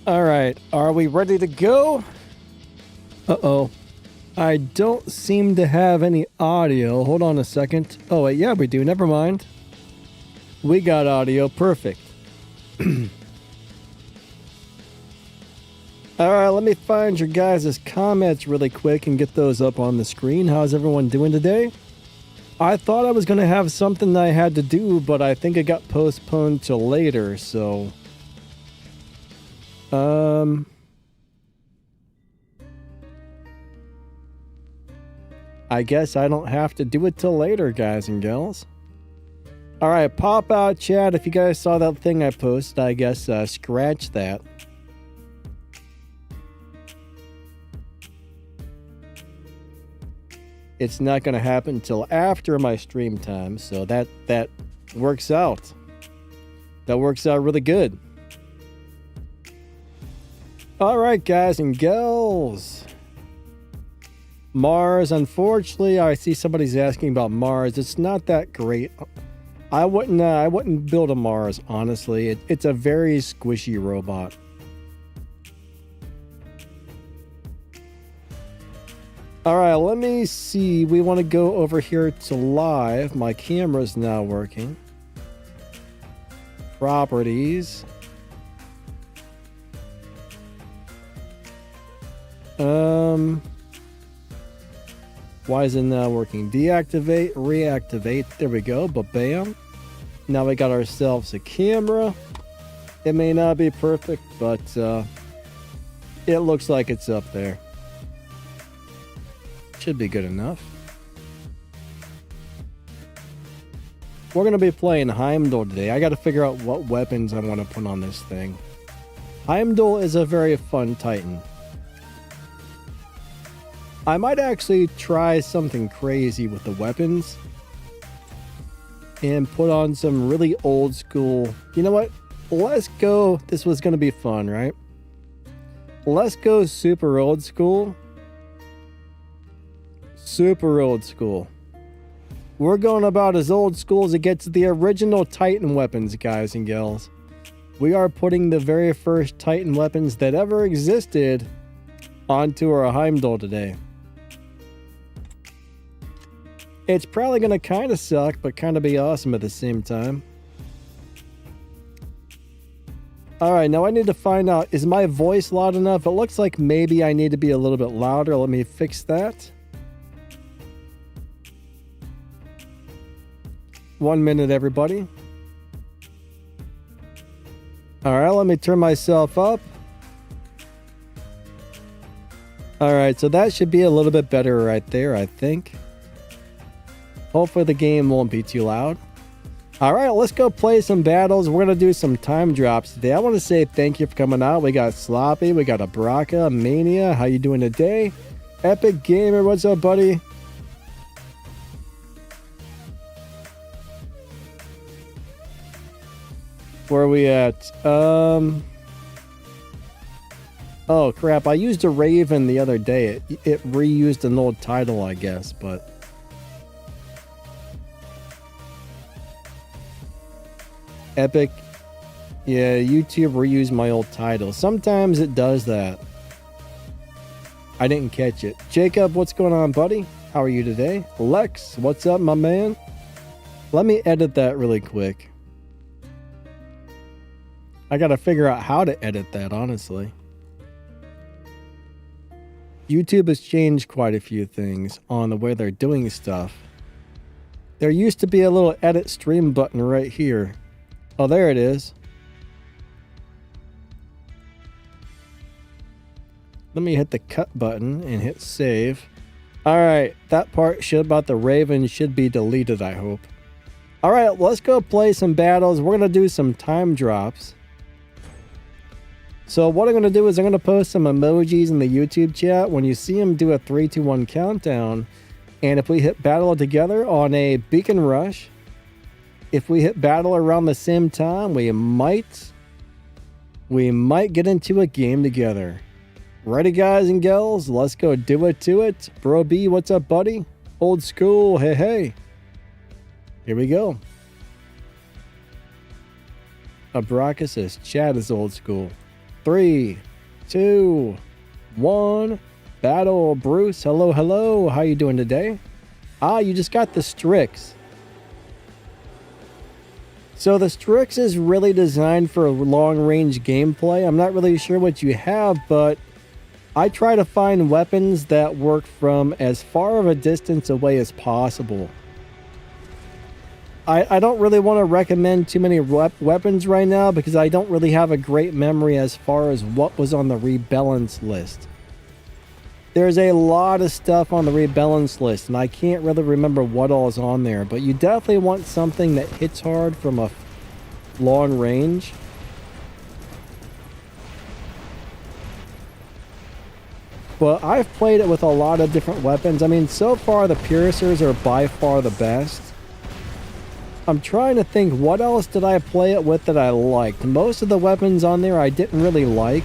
All right, are we ready to go? Uh-oh. I don't seem to have any audio. Hold on a second. Oh, wait, yeah, we do. Never mind. We got audio. Perfect. All right, let me find your guys' comments really quick and get those up on the screen. How's everyone doing today? I thought I was going to have something I had to do, but I think it got postponed till later, so... I guess I don't have to do it till later, guys and gals. Alright, pop out chat. If you guys saw that thing I posted, I guess scratch that. It's not going to happen until after my stream time, so that works out. That works out really good. Alright, guys and gals. Mars, unfortunately, I see somebody's asking about Mars. It's not that great. I wouldn't build a Mars, honestly. It's a very squishy robot. Alright, let me see. We want to go over here to live. My camera's now working. Properties. Why is it not working? Deactivate, reactivate. There we go. Ba-bam. Now we got ourselves a camera. It may not be perfect, but it looks like it's up there. Should be good enough. We're going to be playing Heimdall today. I got to figure out what weapons I want to put on this thing. Heimdall is a very fun Titan. I might actually try something crazy with the weapons and put on some really old school. You know what? Let's go. This was going to be fun, right? Let's go super old school. Super old school. We're going about as old school as it gets to the original Titan weapons, guys and gals. We are putting the very first Titan weapons that ever existed onto our Heimdall today. It's probably going to kind of suck, but kind of be awesome at the same time. Alright, now I need to find out, is my voice loud enough? It looks like maybe I need to be a little bit louder. Let me fix that. 1 minute, everybody. Alright, let me turn myself up. Alright, so that should be a little bit better right there, I think. Hopefully the game won't be too loud. Alright, let's go play some battles. We're going to do some time drops today. I want to say thank you for coming out. We got Sloppy, we got Abraka, Mania. How you doing today? Epic Gamer, what's up, buddy? Where are we at? Oh crap, I used a Raven the other day. It reused an old title, I guess, but... Epic. Yeah, YouTube reused my old title. Sometimes it does that. I didn't catch it. Jacob, what's going on, buddy? How are you today? Lex, what's up, my man? Let me edit that really quick. I gotta figure out how to edit that, honestly. YouTube has changed quite a few things on the way they're doing stuff. There used to be a little edit stream button right here. Oh, there it is. Let me hit the cut button and hit save. Alright, that part about the Raven should be deleted, I hope. Alright, let's go play some battles. We're going to do some time drops. So what I'm going to do is I'm going to post some emojis in the YouTube chat. When you see them, do a 3, 2, 1 countdown. And if we hit battle together on a beacon rush, if we hit battle around the same time, we might get into a game together. Ready, guys and gals? Let's go do it to it. Bro B, what's up, buddy? Old school, hey, hey. Here we go. Abraka says, chat is old school. 3, 2, 1. Battle. Bruce, hello, hello. How you doing today? Ah, you just got the Strix. So the Strix is really designed for long-range gameplay. I'm not really sure what you have, but I try to find weapons that work from as far of a distance away as possible. I don't really want to recommend too many weapons right now because I don't really have a great memory as far as what was on the rebalance list. There's a lot of stuff on the rebalance list, and I can't really remember what all is on there, but you definitely want something that hits hard from a long range. But I've played it with a lot of different weapons. I mean, so far the piercers are by far the best. I'm trying to think, what else did I play it with that I liked? Most of the weapons on there I didn't really like,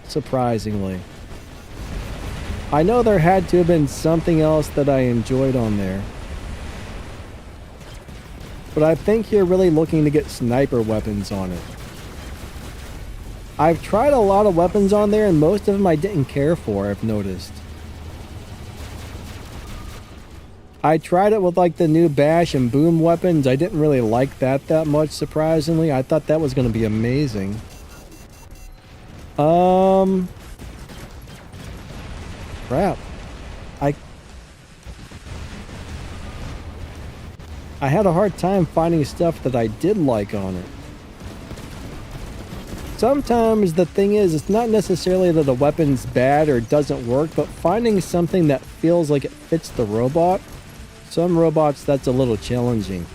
surprisingly. I know there had to have been something else that I enjoyed on there. But I think you're really looking to get sniper weapons on it. I've tried a lot of weapons on there and most of them I didn't care for, I've noticed. I tried it with like the new bash and boom weapons. I didn't really like that much, surprisingly. I thought that was going to be amazing. Crap. I had a hard time finding stuff that I did like on it. Sometimes the thing is, it's not necessarily that a weapon's bad or doesn't work, but finding something that feels like it fits the robot. Some robots, that's a little challenging.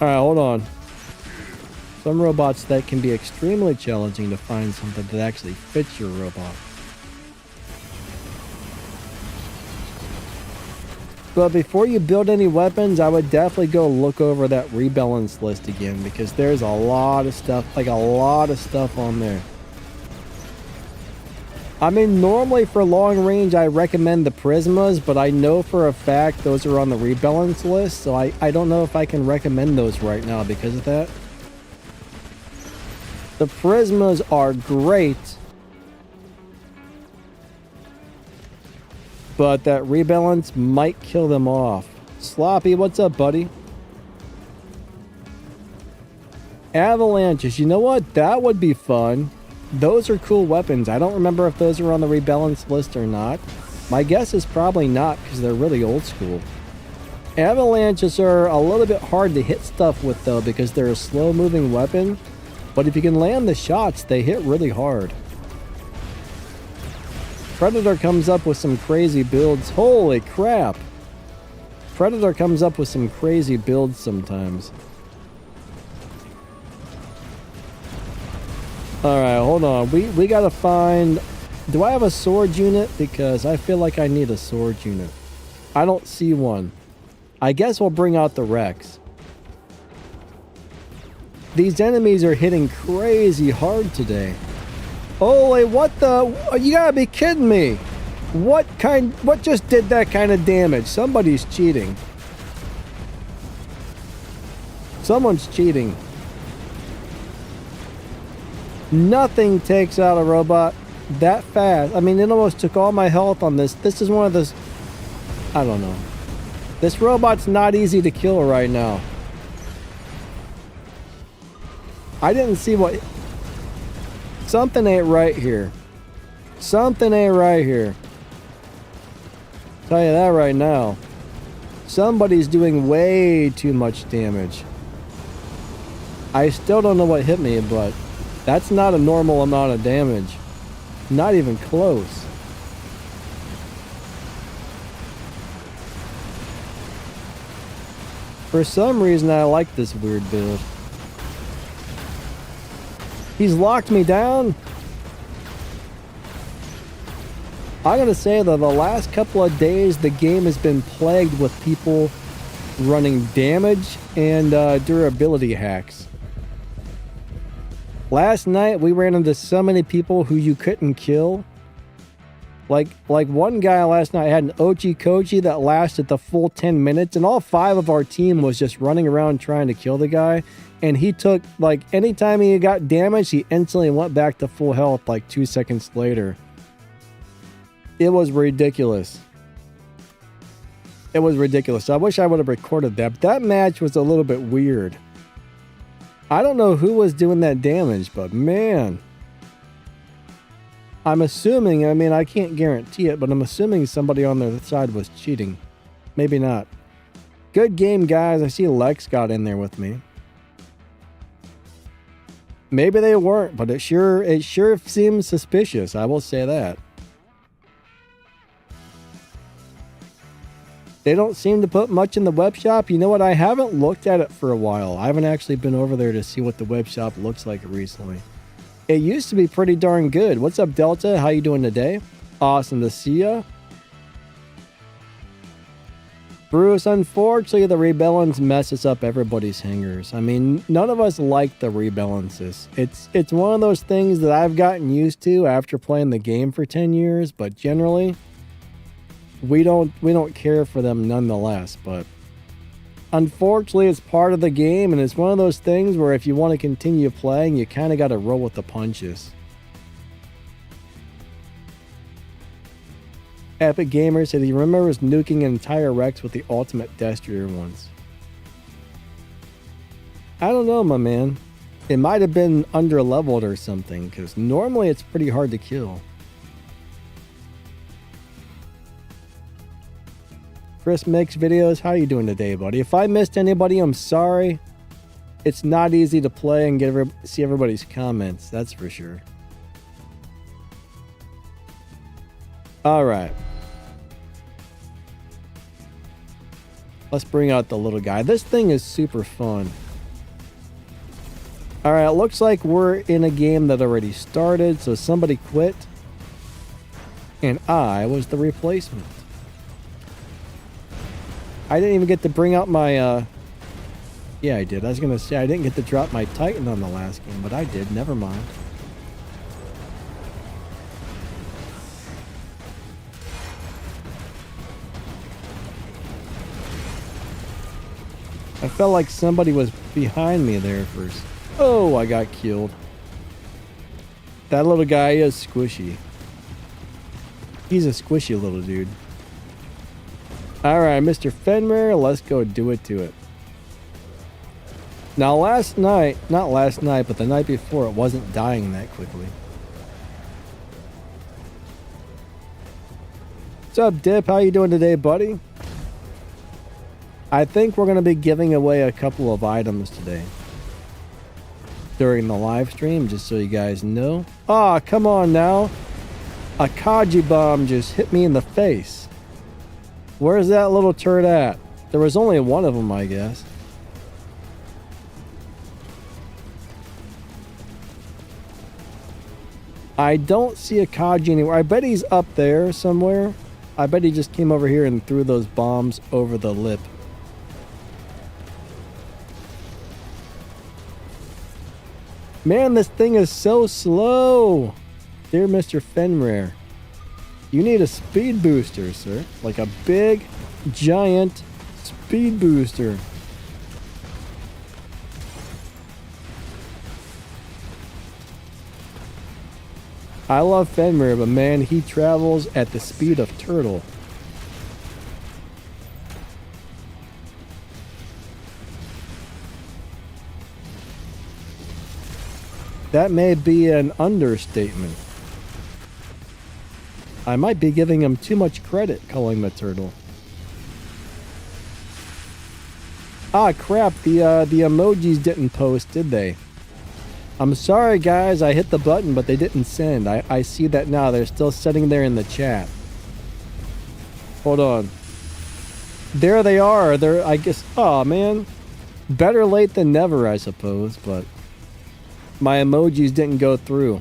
Alright, hold on. Some robots, that can be extremely challenging to find something that actually fits your robot. But before you build any weapons, I would definitely go look over that rebalance list again, because there's a lot of stuff, like a lot of stuff on there. I mean, normally for long range, I recommend the Prismas, but I know for a fact those are on the rebalance list, so I don't know if I can recommend those right now because of that. The Prismas are great, but that rebalance might kill them off. Sloppy, what's up, buddy? Avalanches, you know what? That would be fun. Those are cool weapons. I don't remember if those are on the rebalance list or not. My guess is probably not because they're really old school. Avalanches are a little bit hard to hit stuff with though because they're a slow moving weapon. But if you can land the shots, they hit really hard. Predator comes up with some crazy builds. Holy crap! Predator comes up with some crazy builds sometimes. Alright, hold on. We gotta find... Do I have a sword unit? Because I feel like I need a sword unit. I don't see one. I guess we'll bring out the Rex. These enemies are hitting crazy hard today. Holy, what the... You gotta be kidding me! What just did that kind of damage? Somebody's cheating. Someone's cheating. Nothing takes out a robot that fast. I mean, it almost took all my health on this. This is one of those... I don't know. This robot's not easy to kill right now. I didn't see what... Something ain't right here. Something ain't right here. Tell you that right now. Somebody's doing way too much damage. I still don't know what hit me, but... That's not a normal amount of damage. Not even close. For some reason, I like this weird build. He's locked me down. I gotta say that the last couple of days, the game has been plagued with people running damage and durability hacks. Last night, we ran into so many people who you couldn't kill. Like one guy last night had an Ochi Kochi that lasted the full 10 minutes, and all 5 of our team was just running around trying to kill the guy. And he took, like, anytime he got damaged, he instantly went back to full health like 2 seconds later. It was ridiculous. It was ridiculous. I wish I would have recorded that, but that match was a little bit weird. I don't know who was doing that damage, but man. I'm assuming, I mean, I can't guarantee it, but I'm assuming somebody on their side was cheating. Maybe not. Good game, guys. I see Lex got in there with me. Maybe they weren't, but it sure seems suspicious. I will say that. They don't seem to put much in the web shop. You know what? I haven't looked at it for a while. I haven't actually been over there to see what the web shop looks like recently. It used to be pretty darn good. What's up, Delta? How you doing today? Awesome to see ya. Bruce, unfortunately, the rebalance messes up everybody's hangers. I mean, none of us like the rebalances. It's one of those things that I've gotten used to after playing the game for 10 years, but generally, we don't care for them nonetheless. But unfortunately, it's part of the game, and it's one of those things where if you want to continue playing, you kind of got to roll with the punches. Epic Gamer said he remembers nuking an entire Rex with the ultimate Destrier once. I don't know, my man. It might have been under-leveled or something, because normally it's pretty hard to kill. Chris makes videos. How you doing today, buddy? If I missed anybody, I'm sorry. It's not easy to play and see everybody's comments, that's for sure. All right. Let's bring out the little guy. This thing is super fun. All right, it looks like we're in a game that already started, so somebody quit. And I was the replacement. I didn't even get to bring out my, yeah, I did. I was going to say I didn't get to drop my Titan on the last game, but I did. Never mind. I felt like somebody was behind me there first. Oh, I got killed. That little guy is squishy. He's a squishy little dude. Alright, Mr. Fenrir, let's go do it to it. Now last night, not last night, but the night before, it wasn't dying that quickly. What's up, Dip? How you doing today, buddy? I think we're going to be giving away a couple of items today. During the live stream, just so you guys know. Ah, come on now. A Kaji bomb just hit me in the face. Where's that little turd at? There was only one of them, I guess. I don't see a Kaji anywhere. I bet he's up there somewhere. I bet he just came over here and threw those bombs over the lip. Man, this thing is so slow. Dear Mr. Fenrir, you need a speed booster, sir. Like a big, giant speed booster. I love Fenrir, but man, he travels at the speed of turtle. That may be an understatement. I might be giving him too much credit calling the turtle. Ah, crap, the emojis didn't post, did they? I'm sorry, guys, I hit the button, but they didn't send. I see that now. They're still sitting there in the chat. Hold on. There they are. They're, I guess, oh, man. Better late than never, I suppose, but my emojis didn't go through.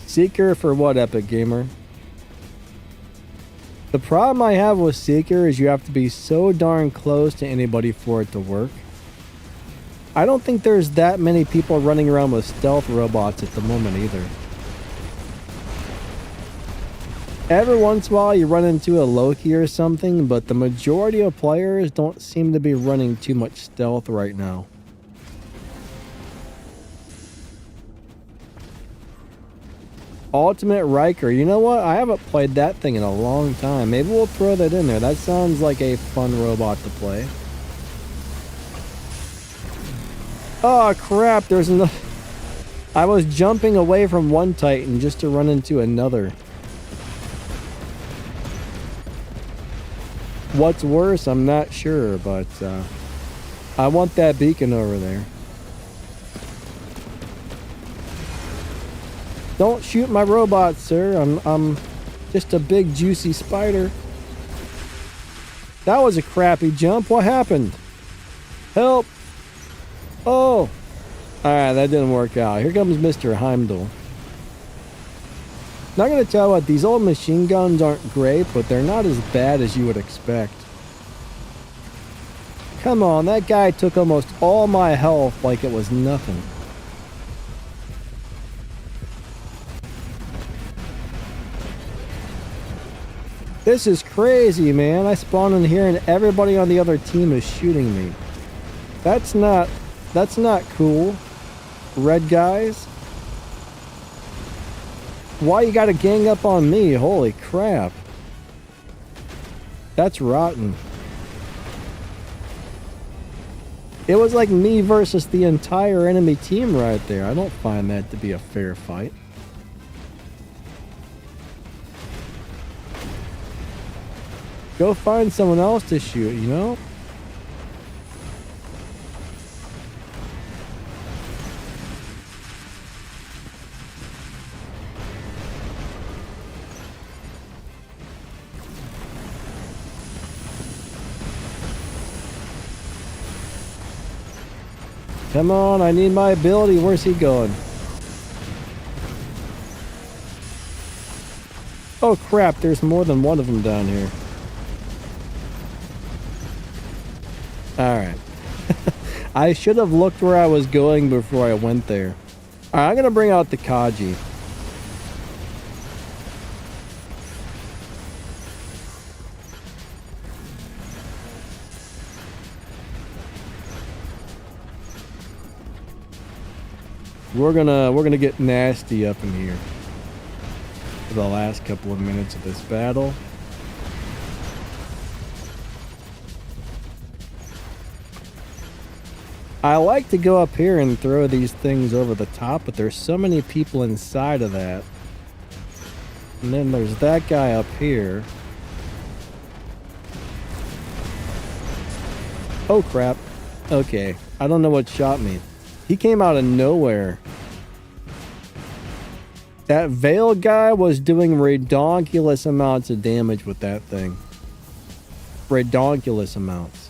Seeker for what, Epic Gamer? The problem I have with Seeker is you have to be so darn close to anybody for it to work. I don't think there's that many people running around with stealth robots at the moment either. Every once in a while you run into a Loki or something, but the majority of players don't seem to be running too much stealth right now. Ultimate Riker. You know what? I haven't played that thing in a long time. Maybe we'll throw that in there. That sounds like a fun robot to play. Oh crap, there's another. I was jumping away from one Titan just to run into another. What's worse, I'm not sure, but I want that beacon over there. Don't shoot my robot, sir. I'm just a big juicy spider. That was a crappy jump. What happened? Help! Oh! Alright, that didn't work out. Here comes Mr. Heimdall. Not gonna tell you what, these old machine guns aren't great, but they're not as bad as you would expect. Come on, that guy took almost all my health like it was nothing. This is crazy, man. I spawn in here and everybody on the other team is shooting me. That's not cool. Red guys. Why you gotta gang up on me? Holy crap. That's rotten. It was like me versus the entire enemy team right there. I don't find that to be a fair fight. Go find someone else to shoot, you know? Come on, I need my ability. Where's he going? Oh crap, there's more than one of them down here. Alright. I should have looked where I was going before I went there. Alright, I'm gonna bring out the Kaji. We're gonna get nasty up in here for the last couple of minutes of this battle. I like to go up here and throw these things over the top, but there's so many people inside of that. And then there's that guy up here. Oh crap. Okay, I don't know what shot me. He came out of nowhere. That Veil guy was doing redonkulous amounts of damage with that thing. Redonkulous amounts.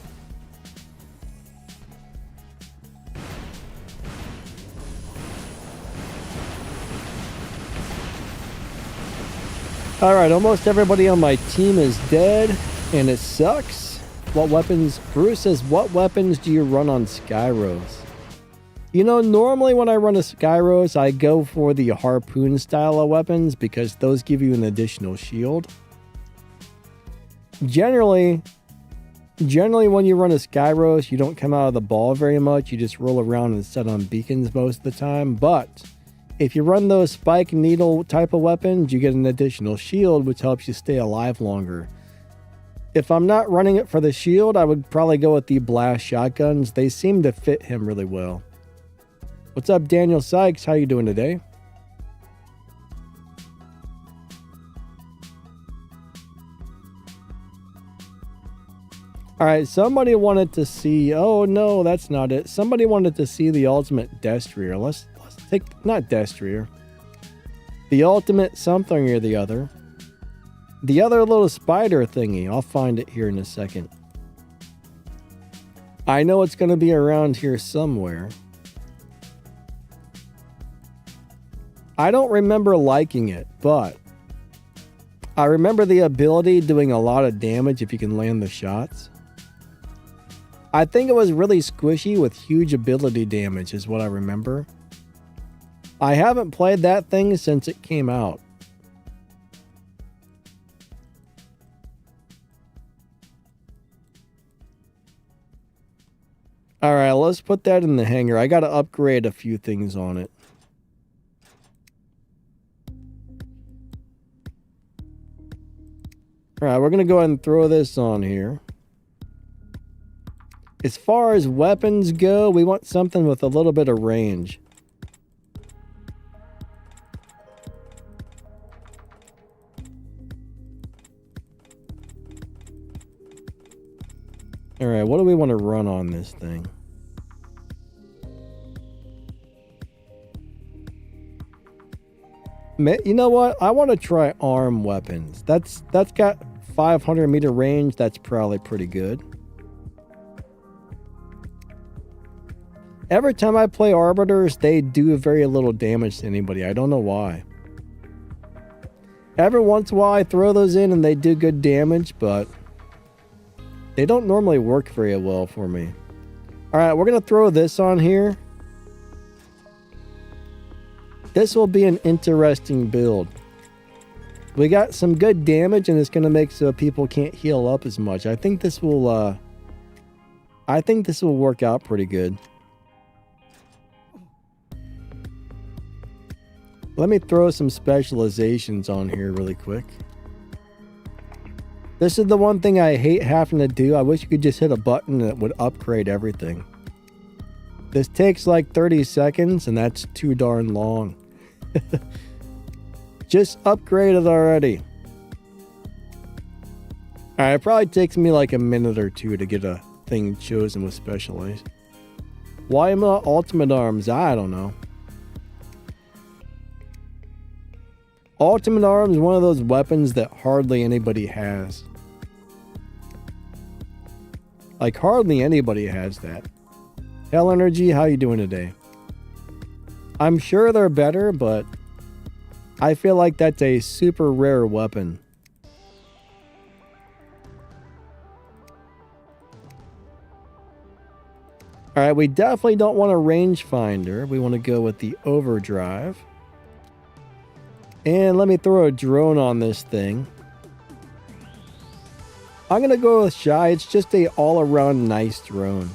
Alright, almost everybody on my team is dead, and it sucks. What weapons? Bruce says, what weapons do you run on Skyros? You know, normally when I run a Skyros, I go for the harpoon style of weapons because those give you an additional shield. Generally when you run a Skyros, you don't come out of the ball very much. You just roll around and set on beacons most of the time. But if you run those spike needle type of weapons, you get an additional shield, which helps you stay alive longer. If I'm not running it for the shield, I would probably go with the blast shotguns. They seem to fit him really well. What's up, Daniel Sykes? How you doing today? Alright, somebody wanted to see... Oh, no, that's not it. Somebody wanted to see the ultimate Destrier. Let's take... Not Destrier. The ultimate something or the other. The other little spider thingy. I'll find it here in a second. I know it's going to be around here somewhere. I don't remember liking it, but I remember the ability doing a lot of damage if you can land the shots. I think it was really squishy with huge ability damage is what I remember. I haven't played that thing since it came out. Alright, let's put that in the hangar. I gotta upgrade a few things on it. Alright, we're gonna go ahead and throw this on here. As far as weapons go, we want something with a little bit of range. Alright, what do we want to run on this thing? You know what? I want to try arm weapons. That's got 500-meter range. That's probably pretty good. Every time I play Arbiters, they do very little damage to anybody. I don't know why. Every once in a while I throw those in and they do good damage, but they don't normally work very well for me. Alright, we're going to throw this on here. This will be an interesting build. We got some good damage and it's going to make so people can't heal up as much. I think this will work out pretty good. Let me throw some specializations on here really quick. This is the one thing I hate having to do. I wish you could just hit a button that would upgrade everything. This takes like 30 seconds and that's too darn long. Just upgrade it already. Alright, it probably takes me like a minute or two to get a thing chosen with specialized. Why am I ultimate arms? I don't know. Ultimate arms is one of those weapons that hardly anybody has. Like hardly anybody has that. Hell Energy, how you doing today? I'm sure they're better, but I feel like that's a super rare weapon. Alright, we definitely don't want a rangefinder. We want to go with the overdrive. And let me throw a drone on this thing. I'm going to go with Shy. It's just a all-around nice drone.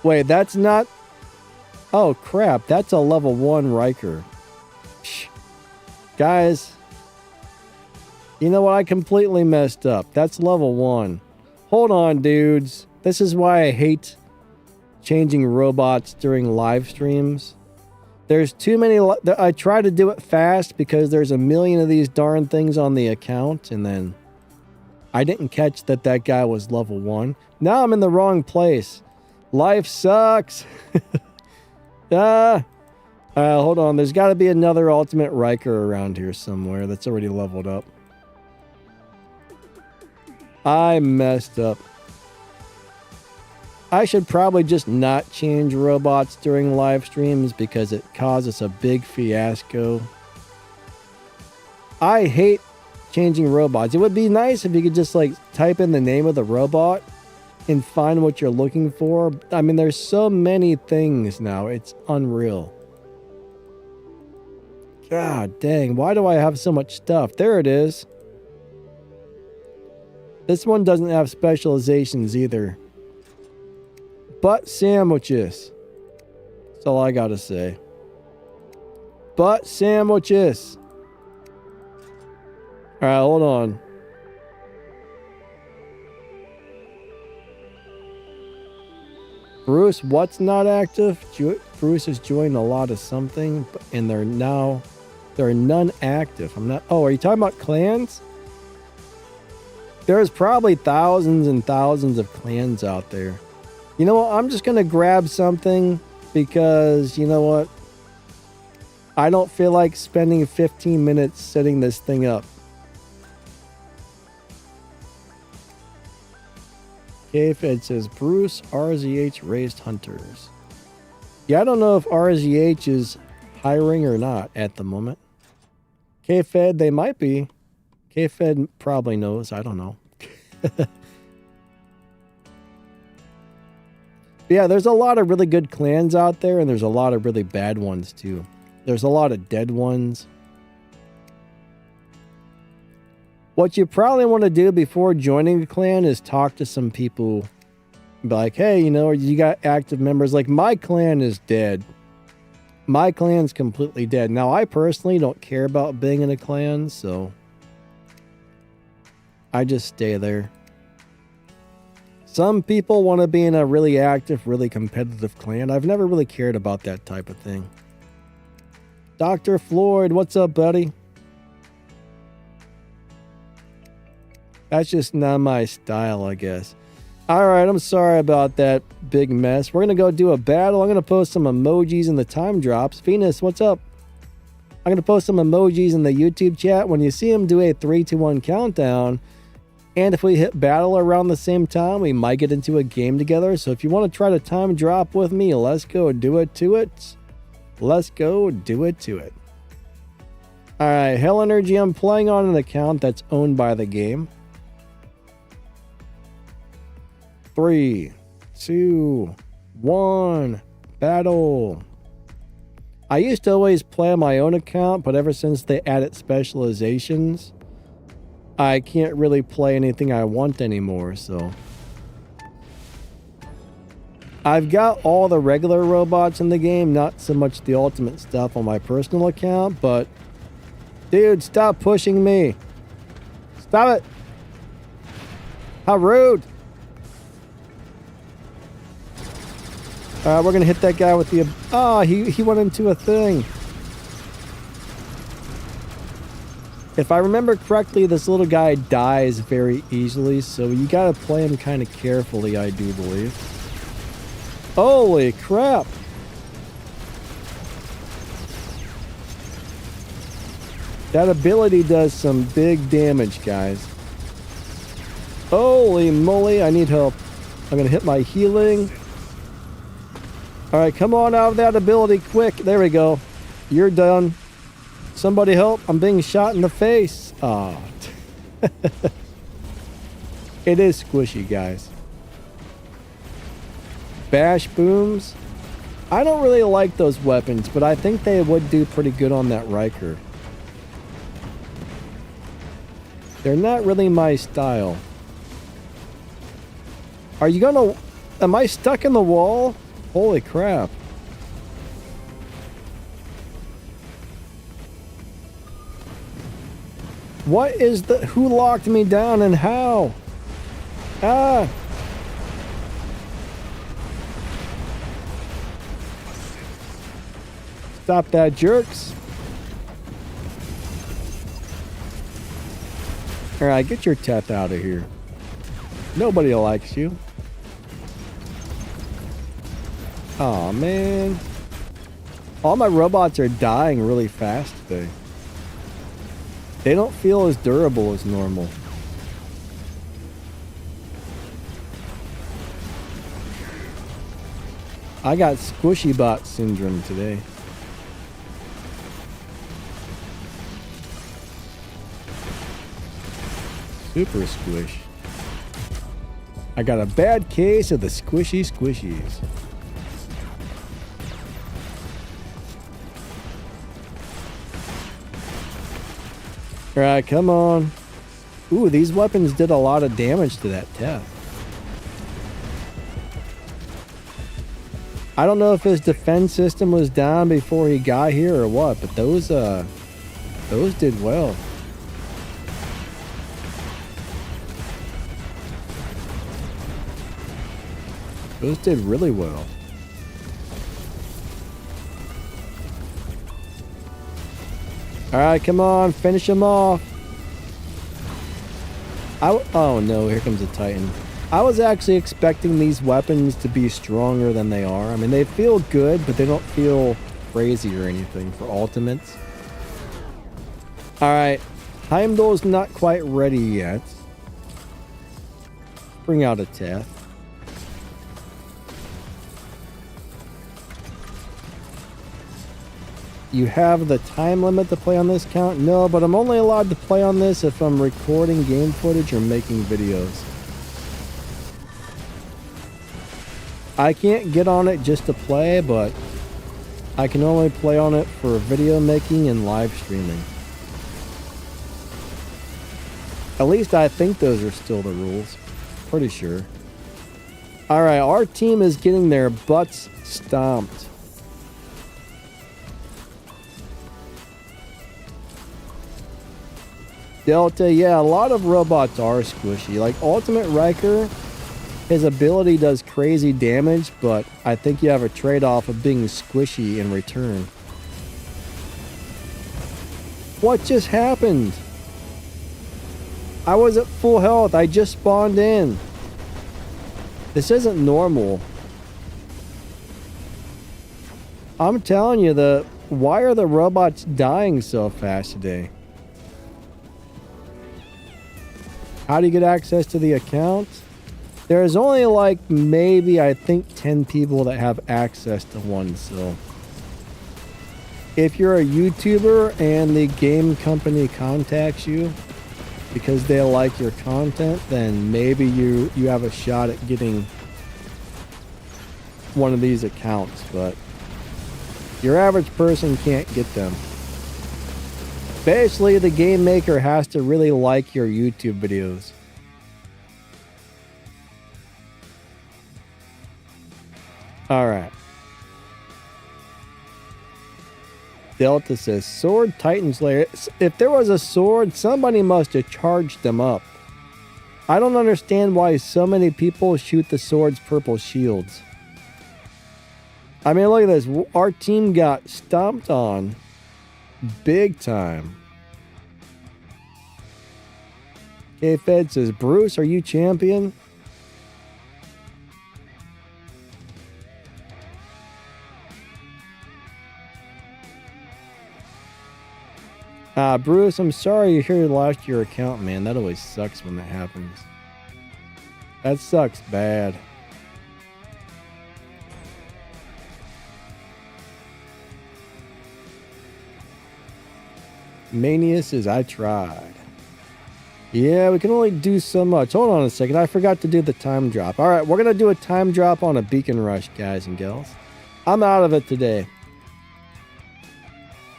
Wait, that's not... Oh, crap. That's a level 1 Riker. Psh. Guys. You know what? I completely messed up. That's level 1. Hold on, dudes. This is why I hate changing robots during live streams. There's too many... I try to do it fast because there's a million of these darn things on the account, and then I didn't catch that that guy was level 1. Now I'm in the wrong place. Life sucks. Hold on. There's got to be another Ultimate Riker around here somewhere that's already leveled up. I messed up. I should probably just not change robots during live streams because it causes a big fiasco. I hate changing robots. It would be nice if you could just like type in the name of the robot and find what you're looking for. I mean, there's so many things now. It's unreal. God dang, why do I have so much stuff? There it is. This one doesn't have specializations either. Butt sandwiches. That's all I gotta say. Butt sandwiches. Alright, hold on. Bruce, what's not active? Bruce has joined a lot of something, and there are none active. I'm not... Oh, are you talking about clans? There's probably thousands and thousands of clans out there. You know what? I'm just going to grab something because, you know what? I don't feel like spending 15 minutes setting this thing up. K-Fed says, Bruce, RZH raised hunters. Yeah, I don't know if RZH is hiring or not at the moment. K-Fed, they might be. K-Fed probably knows. I don't know. Yeah, there's a lot of really good clans out there, and there's a lot of really bad ones too. There's a lot of dead ones. What you probably want to do before joining a clan is talk to some people. Be like, hey, you know, you got active members. Like, my clan is dead. My clan's completely dead. Now, I personally don't care about being in a clan, so I just stay there. Some people want to be in a really active, really competitive clan. I've never really cared about that type of thing. Dr. Floyd, what's up, buddy? That's just not my style, I guess. Alright, I'm sorry about that big mess. We're going to go do a battle. I'm going to post some emojis in the time drops. Venus, what's up? I'm going to post some emojis in the YouTube chat. When you see them, do a 3, 2, 1 countdown. And if we hit battle around the same time, we might get into a game together. So if you want to try to time drop with me, let's go do it to it. Let's go do it to it. Alright, Hell Energy, I'm playing on an account that's owned by the game. 3, 2, 1, battle. I used to always play on my own account, but ever since they added specializations, I can't really play anything I want anymore, so. I've got all the regular robots in the game, not so much the ultimate stuff on my personal account, but dude, stop pushing me. Stop it. How rude. We're going to hit that guy with the... Oh, he went into a thing. If I remember correctly, this little guy dies very easily, so you got to play him kind of carefully, I do believe. Holy crap. That ability does some big damage, guys. Holy moly, I need help. I'm going to hit my healing. Alright, come on out of that ability quick. There we go. You're done. Somebody help. I'm being shot in the face. Oh. It is squishy, guys. Bash booms. I don't really like those weapons, but I think they would do pretty good on that Riker. They're not really my style. Are you gonna... Am I stuck in the wall? Holy crap. What is the... Who locked me down and how? Ah! Stop that, jerks. Alright, get your Teth out of here. Nobody likes you. Aw, man. All my robots are dying really fast today. They don't feel as durable as normal. I got squishy bot syndrome today. Super squish. I got a bad case of the squishy squishies. Alright, come on. Ooh, these weapons did a lot of damage to that Teth. I don't know if his defense system was down before he got here or what, but those did well. Those did really well. Alright, come on, finish him off. Oh no, here comes a Titan. I was actually expecting these weapons to be stronger than they are. I mean, they feel good, but they don't feel crazy or anything for ultimates. Alright, Heimdall's not quite ready yet. Bring out a Teth. You have the time limit to play on this count? No, but I'm only allowed to play on this if I'm recording game footage or making videos. I can't get on it just to play, but I can only play on it for video making and live streaming. At least I think those are still the rules. Pretty sure. Alright, our team is getting their butts stomped. Delta, yeah, a lot of robots are squishy. Like Ultimate Riker, his ability does crazy damage, but I think you have a trade-off of being squishy in return. What just happened? I was at full health. I just spawned in. This isn't normal. I'm telling you, why are the robots dying so fast today? How do you get access to the account? There's only like maybe I think 10 people that have access to one, so if you're a YouTuber and the game company contacts you because they like your content, then maybe you have a shot at getting one of these accounts, but your average person can't get them. Basically, the game maker has to really like your YouTube videos. Alright. Delta says, Sword Titan Slayer. If there was a sword, somebody must have charged them up. I don't understand why so many people shoot the sword's purple shields. I mean, look at this. Our team got stomped on big time. K-Fed says, Bruce, are you champion? Bruce, I'm sorry you here lost your account, man. That always sucks when that happens. That sucks bad. Mania says, I tried. Yeah, we can only do so much. Hold on a second. I forgot to do the time drop. All right, we're going to do a time drop on a beacon rush, guys and gals. I'm out of it today.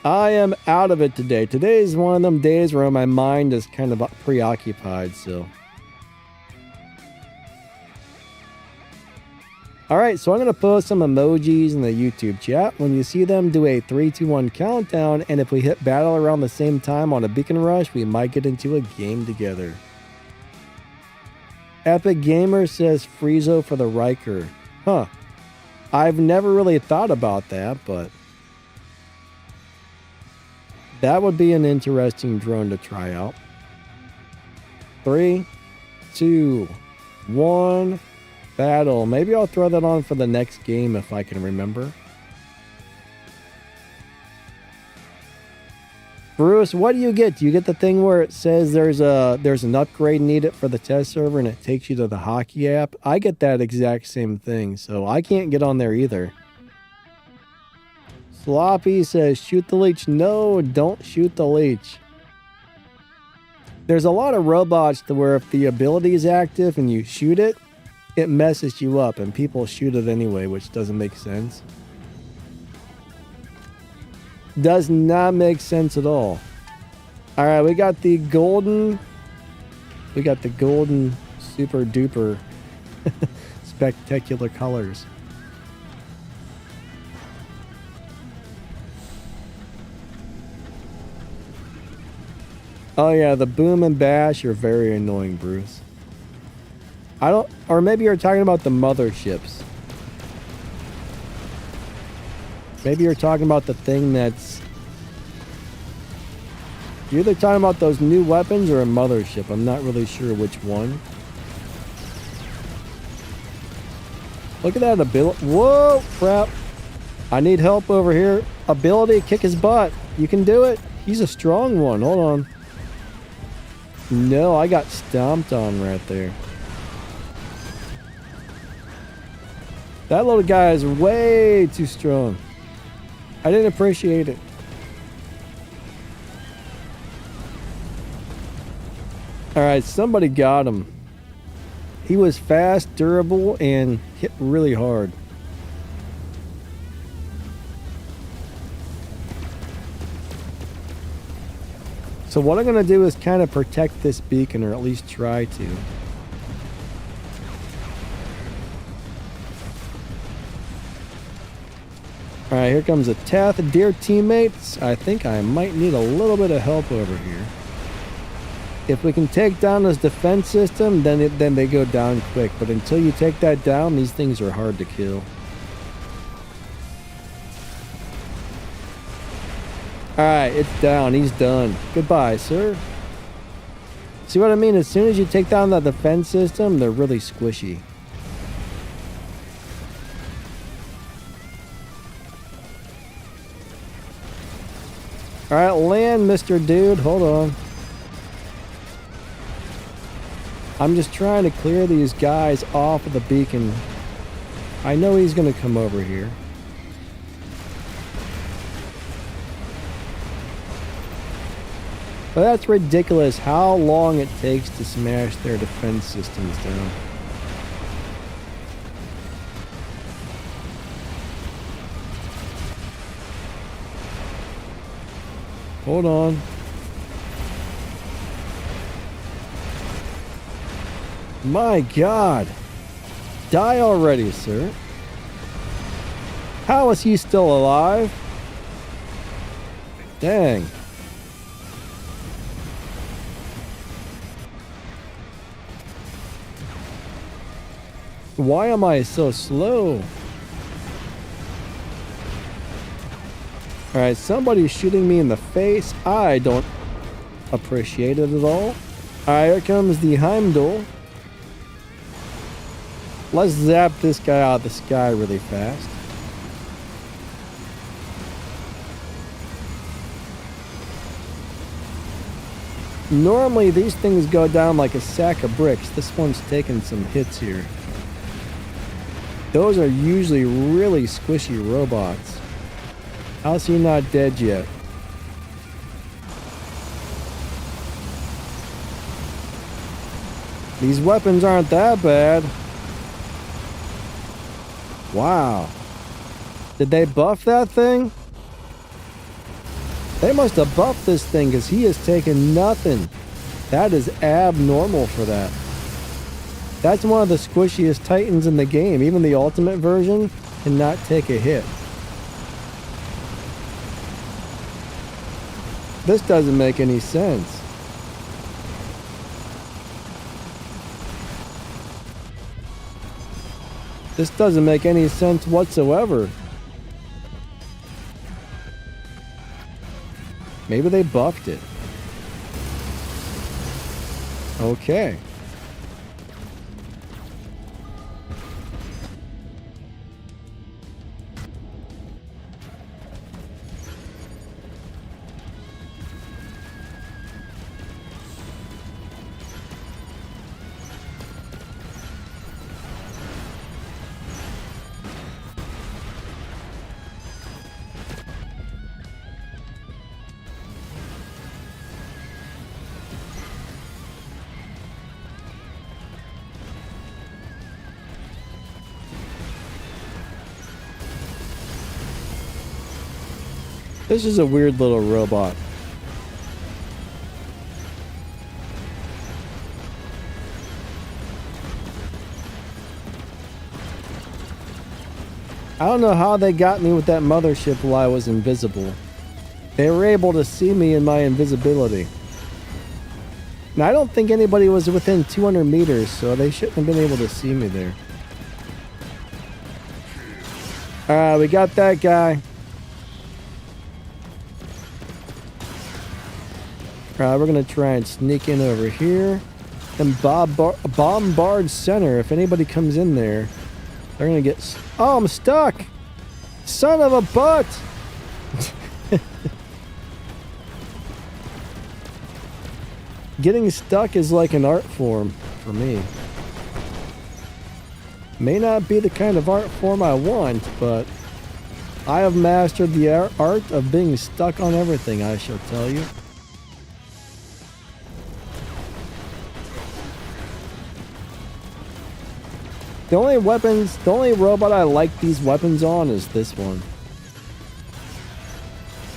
I am out of it today. Today is one of them days where my mind is kind of preoccupied, so. Alright, so I'm going to post some emojis in the YouTube chat. When you see them, do a 3, 2, 1 countdown, and if we hit battle around the same time on a beacon rush, we might get into a game together. Epic Gamer says Friezo for the Riker. Huh. I've never really thought about that, but that would be an interesting drone to try out. 3, 2, 1, battle. Maybe I'll throw that on for the next game if I can remember. Bruce, what do you get? Do you get the thing where it says there's an upgrade needed for the test server and it takes you to the hockey app? I get that exact same thing, so I can't get on there either. Sloppy says, shoot the leech. No, don't shoot the leech. There's a lot of robots to where if the ability is active and you shoot it, it messes you up and people shoot it anyway, which doesn't make sense. Does not make sense at all. All right, we got the golden super duper spectacular colors. Oh yeah, the boom and bash are very annoying, Bruce. Or maybe you're talking about the motherships. Maybe you're talking about the thing that's... You're either talking about those new weapons or a mothership. I'm not really sure which one. Look at that ability. Whoa, crap. I need help over here. Ability, kick his butt. You can do it. He's a strong one. Hold on. No, I got stomped on right there. That little guy is way too strong. I didn't appreciate it. Alright, somebody got him. He was fast, durable, and hit really hard. So what I'm going to do is kind of protect this beacon, or at least try to. Alright, here comes a Teth. Dear teammates, I think I might need a little bit of help over here. If we can take down this defense system, then they go down quick. But until you take that down, these things are hard to kill. Alright, it's down. He's done. Goodbye, sir. See what I mean? As soon as you take down that defense system, they're really squishy. Alright, land, Mr. Dude. Hold on. I'm just trying to clear these guys off of the beacon. I know he's going to come over here. But that's ridiculous how long it takes to smash their defense systems down. Hold on. My God. Die already, sir. How is he still alive? Dang. Why am I so slow? Alright, somebody's shooting me in the face. I don't appreciate it at all. Alright, here comes the Heimdall. Let's zap this guy out of the sky really fast. Normally these things go down like a sack of bricks. This one's taking some hits here. Those are usually really squishy robots. How's he not dead yet? These weapons aren't that bad. Wow. Did they buff that thing? They must have buffed this thing because he has taken nothing. That is abnormal for that. That's one of the squishiest titans in the game. Even the ultimate version cannot take a hit. This doesn't make any sense. This doesn't make any sense whatsoever. Maybe they buffed it. Okay. This is a weird little robot. I don't know how they got me with that mothership while I was invisible. They were able to see me in my invisibility. Now, I don't think anybody was within 200 meters, so they shouldn't have been able to see me there. Alright, we got that guy. Alright, we're going to try and sneak in over here and bombard center. If anybody comes in there, they're going to get... Oh, I'm stuck! Son of a butt! Getting stuck is like an art form for me. May not be the kind of art form I want, but I have mastered the art of being stuck on everything, I shall tell you. The only robot I like these weapons on is this one.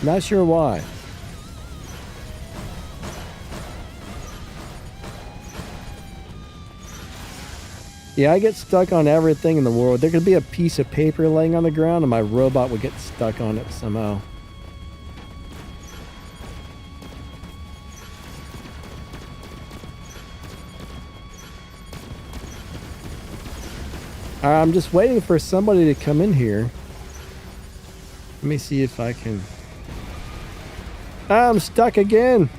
Not sure why. Yeah, I get stuck on everything in the world. There could be a piece of paper laying on the ground and my robot would get stuck on it somehow. I'm just waiting for somebody to come in here. Let me see if I can... I'm stuck again.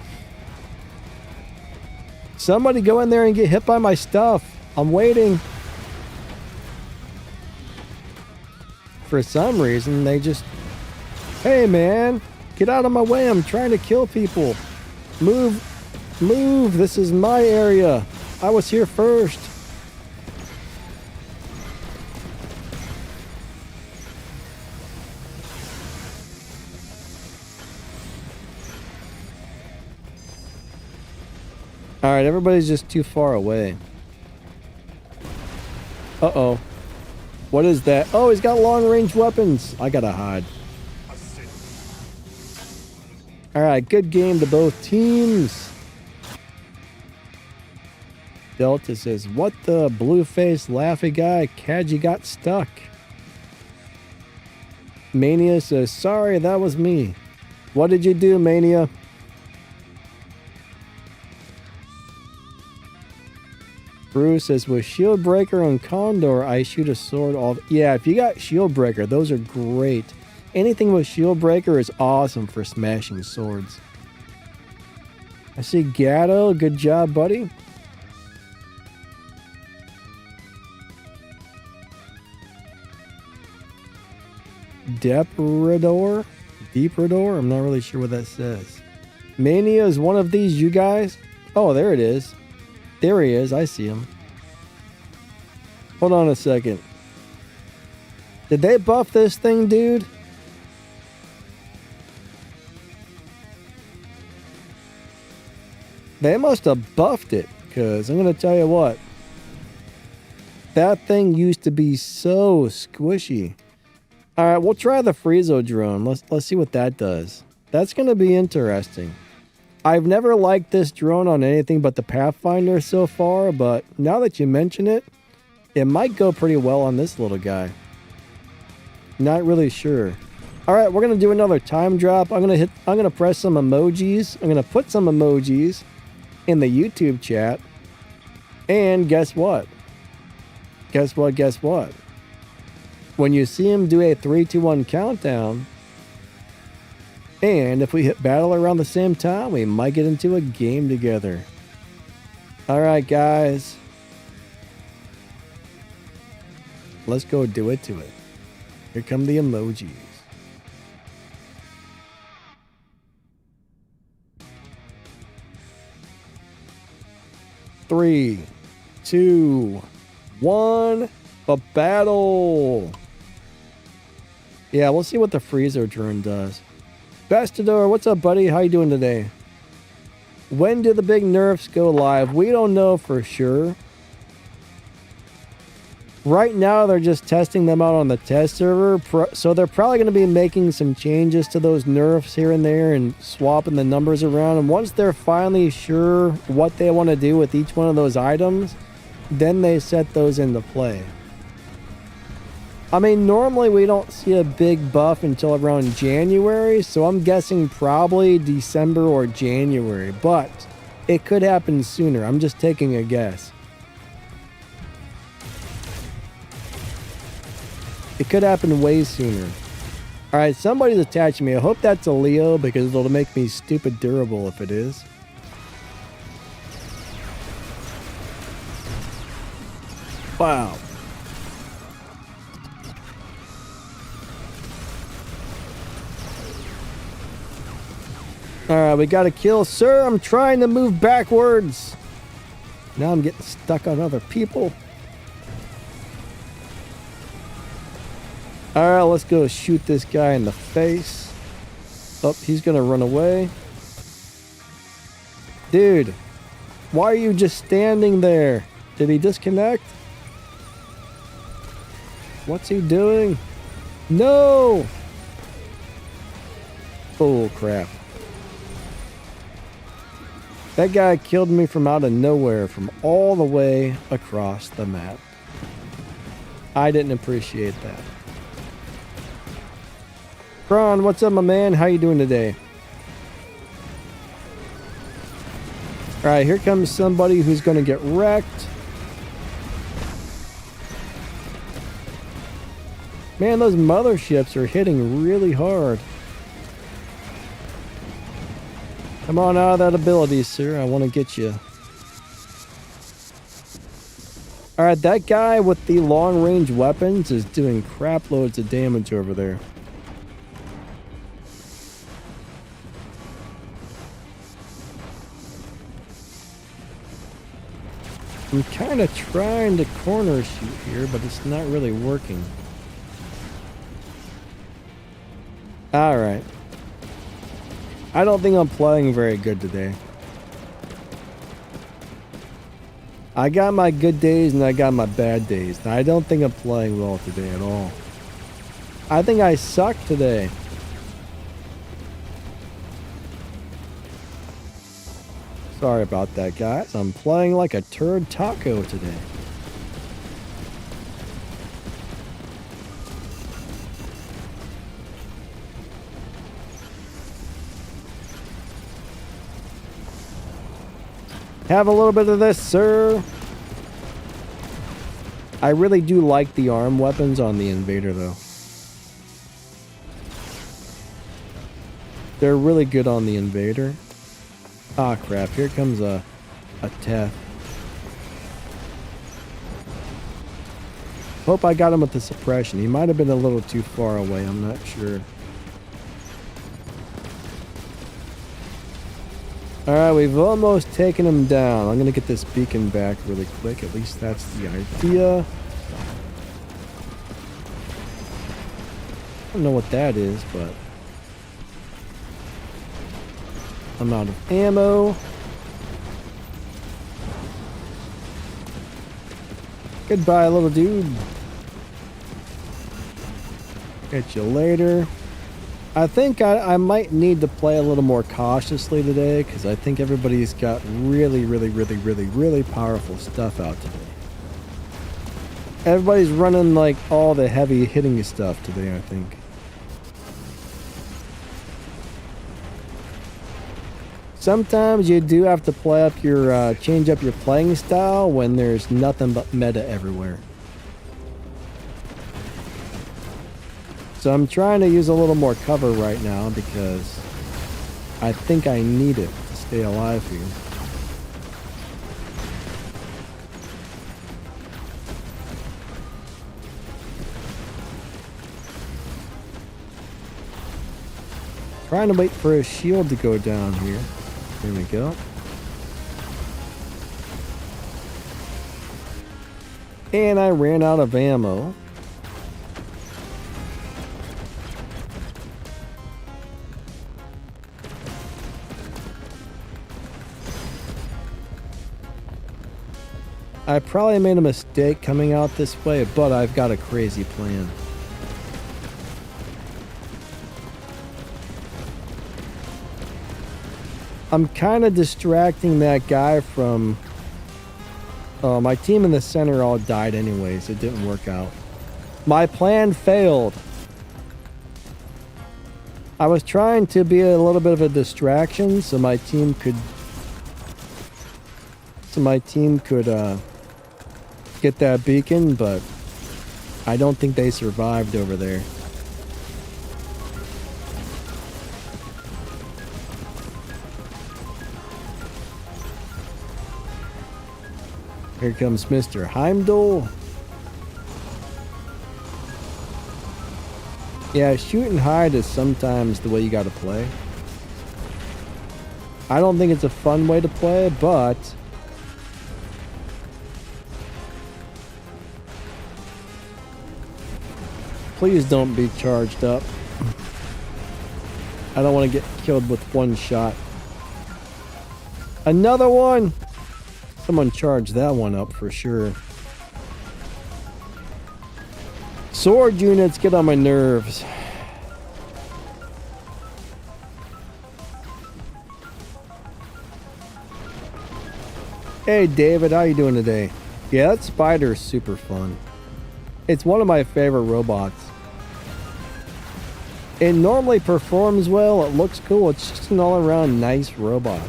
Somebody go in there and get hit by my stuff. I'm waiting. For some reason, they just... Hey, man. Get out of my way. I'm trying to kill people. Move. Move. This is my area. I was here first. Alright, everybody's just too far away. Uh-oh. What is that? Oh, he's got long-range weapons. I gotta hide. Alright, good game to both teams. Delta says, what the blue-faced laughy guy? Kaji got stuck. Mania says, sorry, that was me. What did you do, Mania? Bruce says, with Shield Breaker and Condor, I shoot a sword all... Yeah, if you got Shield Breaker, those are great. Anything with Shield Breaker is awesome for smashing swords. I see Gatto. Good job, buddy. Depredor? Deepredor? I'm not really sure what that says. Mania is one of these, you guys? Oh, there it is. There he is. I see him. Hold on a second. Did they buff this thing, dude? They must have buffed it, because I'm going to tell you what. That thing used to be so squishy. All right, we'll try the Friezo drone. Let's see what that does. That's going to be interesting. I've never liked this drone on anything but the Pathfinder so far, but now that you mention it, it might go pretty well on this little guy. Not really sure. All right, we're gonna do another time drop. I'm gonna press some emojis. I'm gonna put some emojis in the YouTube chat. And guess what? Guess what? Guess what? When you see him do a 3, 2, 1 countdown, and if we hit battle around the same time, we might get into a game together. All right, guys. Let's go do it to it. Here come the emojis. Three, 2, 1, a battle. Yeah, we'll see what the Friezo drone does. Bastador, what's up, buddy? How you doing today? When do the big nerfs go live? We don't know for sure. Right now, they're just testing them out on the test server, so they're probably going to be making some changes to those nerfs here and there and swapping the numbers around. And once they're finally sure what they want to do with each one of those items, then they set those into play. I mean, normally we don't see a big buff until around January, so I'm guessing probably December or January, but it could happen sooner. I'm just taking a guess. It could happen way sooner. Alright, somebody's attaching me. I hope that's a Leo because it'll make me stupid durable if it is. Wow. Alright, we got a kill. Sir, I'm trying to move backwards. Now I'm getting stuck on other people. Alright, let's go shoot this guy in the face. Oh, he's gonna run away. Dude, why are you just standing there? Did he disconnect? What's he doing? No! Oh, crap. That guy killed me from out of nowhere, from all the way across the map. I didn't appreciate that. Kron, what's up, my man? How you doing today? Alright, here comes somebody who's going to get wrecked. Man, those motherships are hitting really hard. Come on out of that ability, sir. I want to get you. Alright, that guy with the long-range weapons is doing crap loads of damage over there. I'm kind of trying to corner shoot here, but it's not really working. Alright. I don't think I'm playing very good today. I got my good days and I got my bad days. And I don't think I'm playing well today at all. I think I suck today. Sorry about that, guys. I'm playing like a turd taco today. Have a little bit of this, sir. I really do like the arm weapons on the Invader, though. They're really good on the Invader. Ah, crap. Here comes a Teth. Hope I got him with the suppression. He might have been a little too far away. I'm not sure. Alright, we've almost taken him down. I'm going to get this beacon back really quick. At least that's the idea. I don't know what that is, but I'm out of ammo. Goodbye, little dude. Catch you later. I think I might need to play a little more cautiously today, because I think everybody's got really powerful stuff out today. Everybody's running like all the heavy hitting stuff today, I think. Sometimes you do have to play up your, change up your playing style when there's nothing but meta everywhere. So I'm trying to use a little more cover right now because I think I need it to stay alive here. Trying to wait for a shield to go down here. There we go. And I ran out of ammo. I probably made a mistake coming out this way, but I've got a crazy plan. I'm kind of distracting that guy from... my team in the center all died anyways. It didn't work out. My plan failed. I was trying to be a little bit of a distraction so my team could... get that beacon, but I don't think they survived over there. Here comes Mr. Heimdall. Yeah, shoot and hide is sometimes the way you gotta play. I don't think it's a fun way to play, but please don't be charged up. I don't want to get killed with one shot. Another one! Someone charged that one up for sure. Sword units get on my nerves. Hey David, how you doing today? Yeah, that spider is super fun. It's one of my favorite robots. It normally performs well, it looks cool, it's just an all-around nice robot.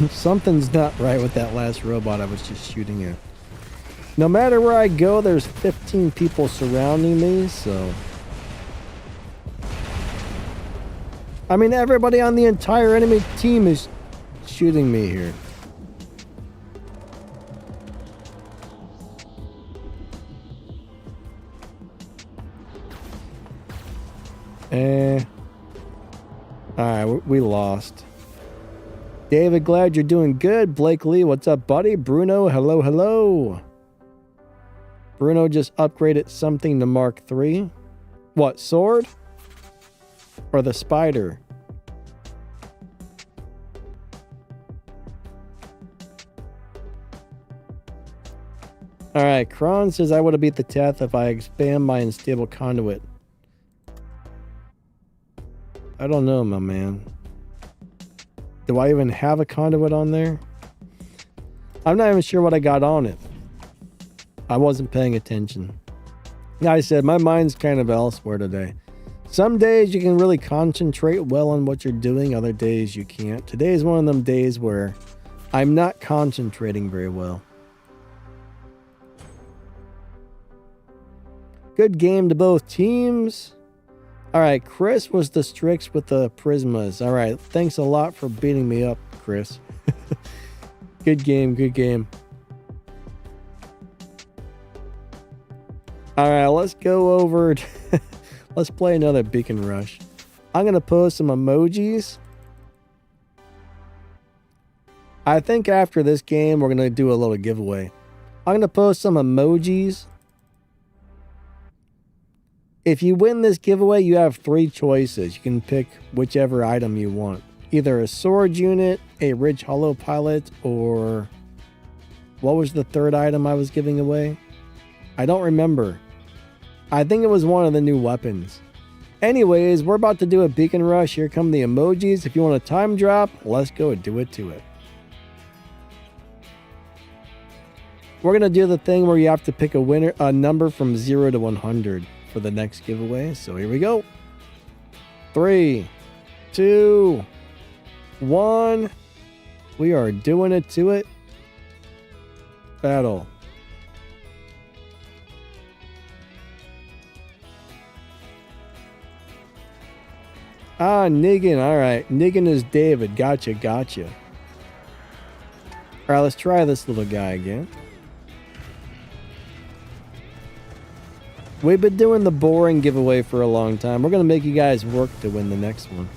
Something's not right with that last robot I was just shooting at. No matter where I go, there's 15 people surrounding me, so... I mean, everybody on the entire enemy team is shooting me here. Alright, we lost. David, glad you're doing good. Blake Lee, what's up, buddy? Bruno, hello, hello. Bruno just upgraded something to Mark III. What, sword? Or the spider? Alright, Kron says I would have beat the Teth if I expand my unstable conduit. I don't know, my man. Do I even have a conduit on there? I'm not even sure what I got on it. I wasn't paying attention. Like I said, my mind's kind of elsewhere today. Some days you can really concentrate well on what you're doing, other days you can't. Today is one of them days where I'm not concentrating very well. Good game to both teams. Alright, Chris was the Strix with the Prismas. Alright, thanks a lot for beating me up, Chris. Good game, good game. Alright, let's go over... Let's play another Beacon Rush. I'm going to post some emojis. I think after this game, we're going to do a little giveaway. I'm going to post some emojis. If you win this giveaway, you have 3 choices. You can pick whichever item you want. Either a sword unit, a Ridge Hollow pilot, or... What was the third item I was giving away? I don't remember. I think it was one of the new weapons. Anyways, we're about to do a Beacon Rush. Here come the emojis. If you want a time drop, let's go do it to it. We're going to do the thing where you have to pick a number from 0 to 100. For the next giveaway. So here we go. 3, 2, 1. We are doing it to it. Battle. Ah, Niggin. All right. Niggin is David. Gotcha, gotcha. All right, let's try this little guy again. We've been doing the boring giveaway for a long time. We're going to make you guys work to win the next one.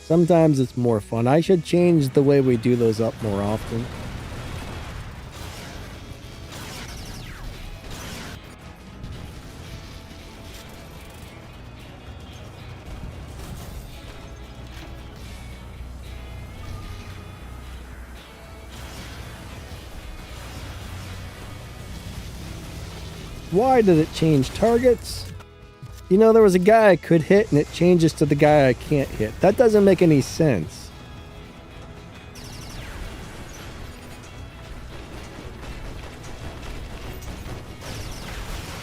Sometimes it's more fun. I should change the way we do those up more often. Why did it change targets? You know, there was a guy I could hit and it changes to the guy I can't hit. That doesn't make any sense.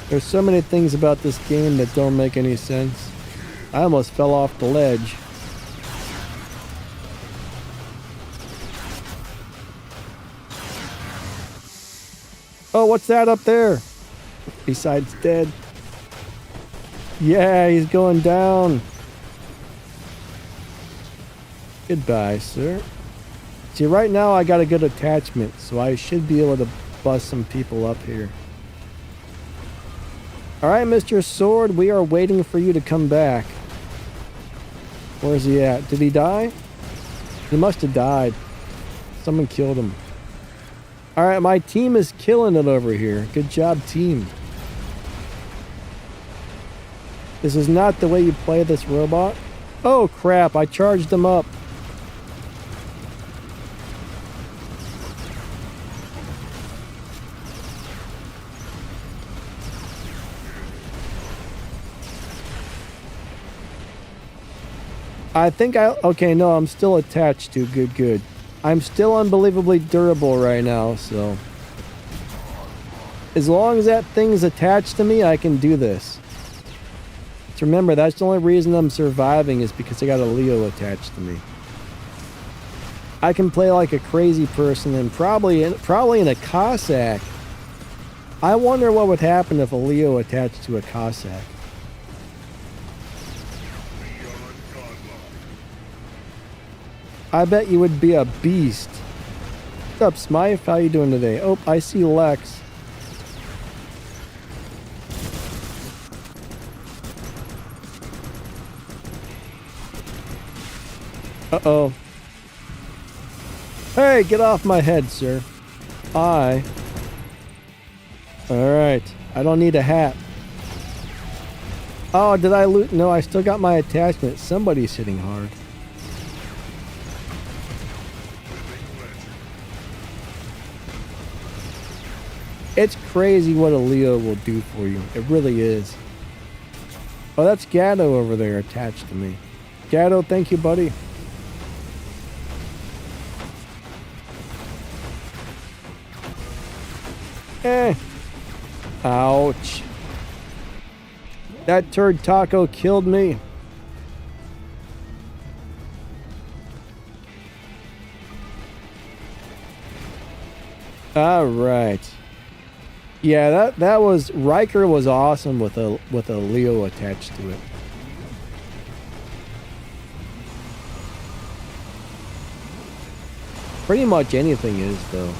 There's so many things about this game that don't make any sense. I almost fell off the ledge. Oh, what's that up there? Besides dead. Yeah, he's going down. Goodbye, sir. See, right now I got a good attachment, so I should be able to bust some people up here. Alright, Mr. Sword, we are waiting for you to come back. Where's he at? Did he die? He must have died. Someone killed him. Alright, my team is killing it over here. Good job, team. This is not the way you play this robot. Oh, crap. I charged him up. I think okay, no, I'm still attached to. Good. I'm still unbelievably durable right now, so. As long as that thing's attached to me, I can do this. Just remember, that's the only reason I'm surviving is because I got a Leo attached to me. I can play like a crazy person and probably in a Cossack. I wonder what would happen if a Leo attached to a Cossack. I bet you would be a beast. What's up, Smythe? How you doing today? Oh, I see Lex. Uh-oh. Hey, get off my head, sir. Alright. I don't need a hat. Oh, did I loot? No, I still got my attachment. Somebody's hitting hard. It's crazy what a Leo will do for you. It really is. Oh, that's Gatto over there attached to me. Gatto, thank you, buddy. Ouch. That turd taco killed me. All right. Yeah, that was Riker was awesome with a Leo attached to it. Pretty much anything is though.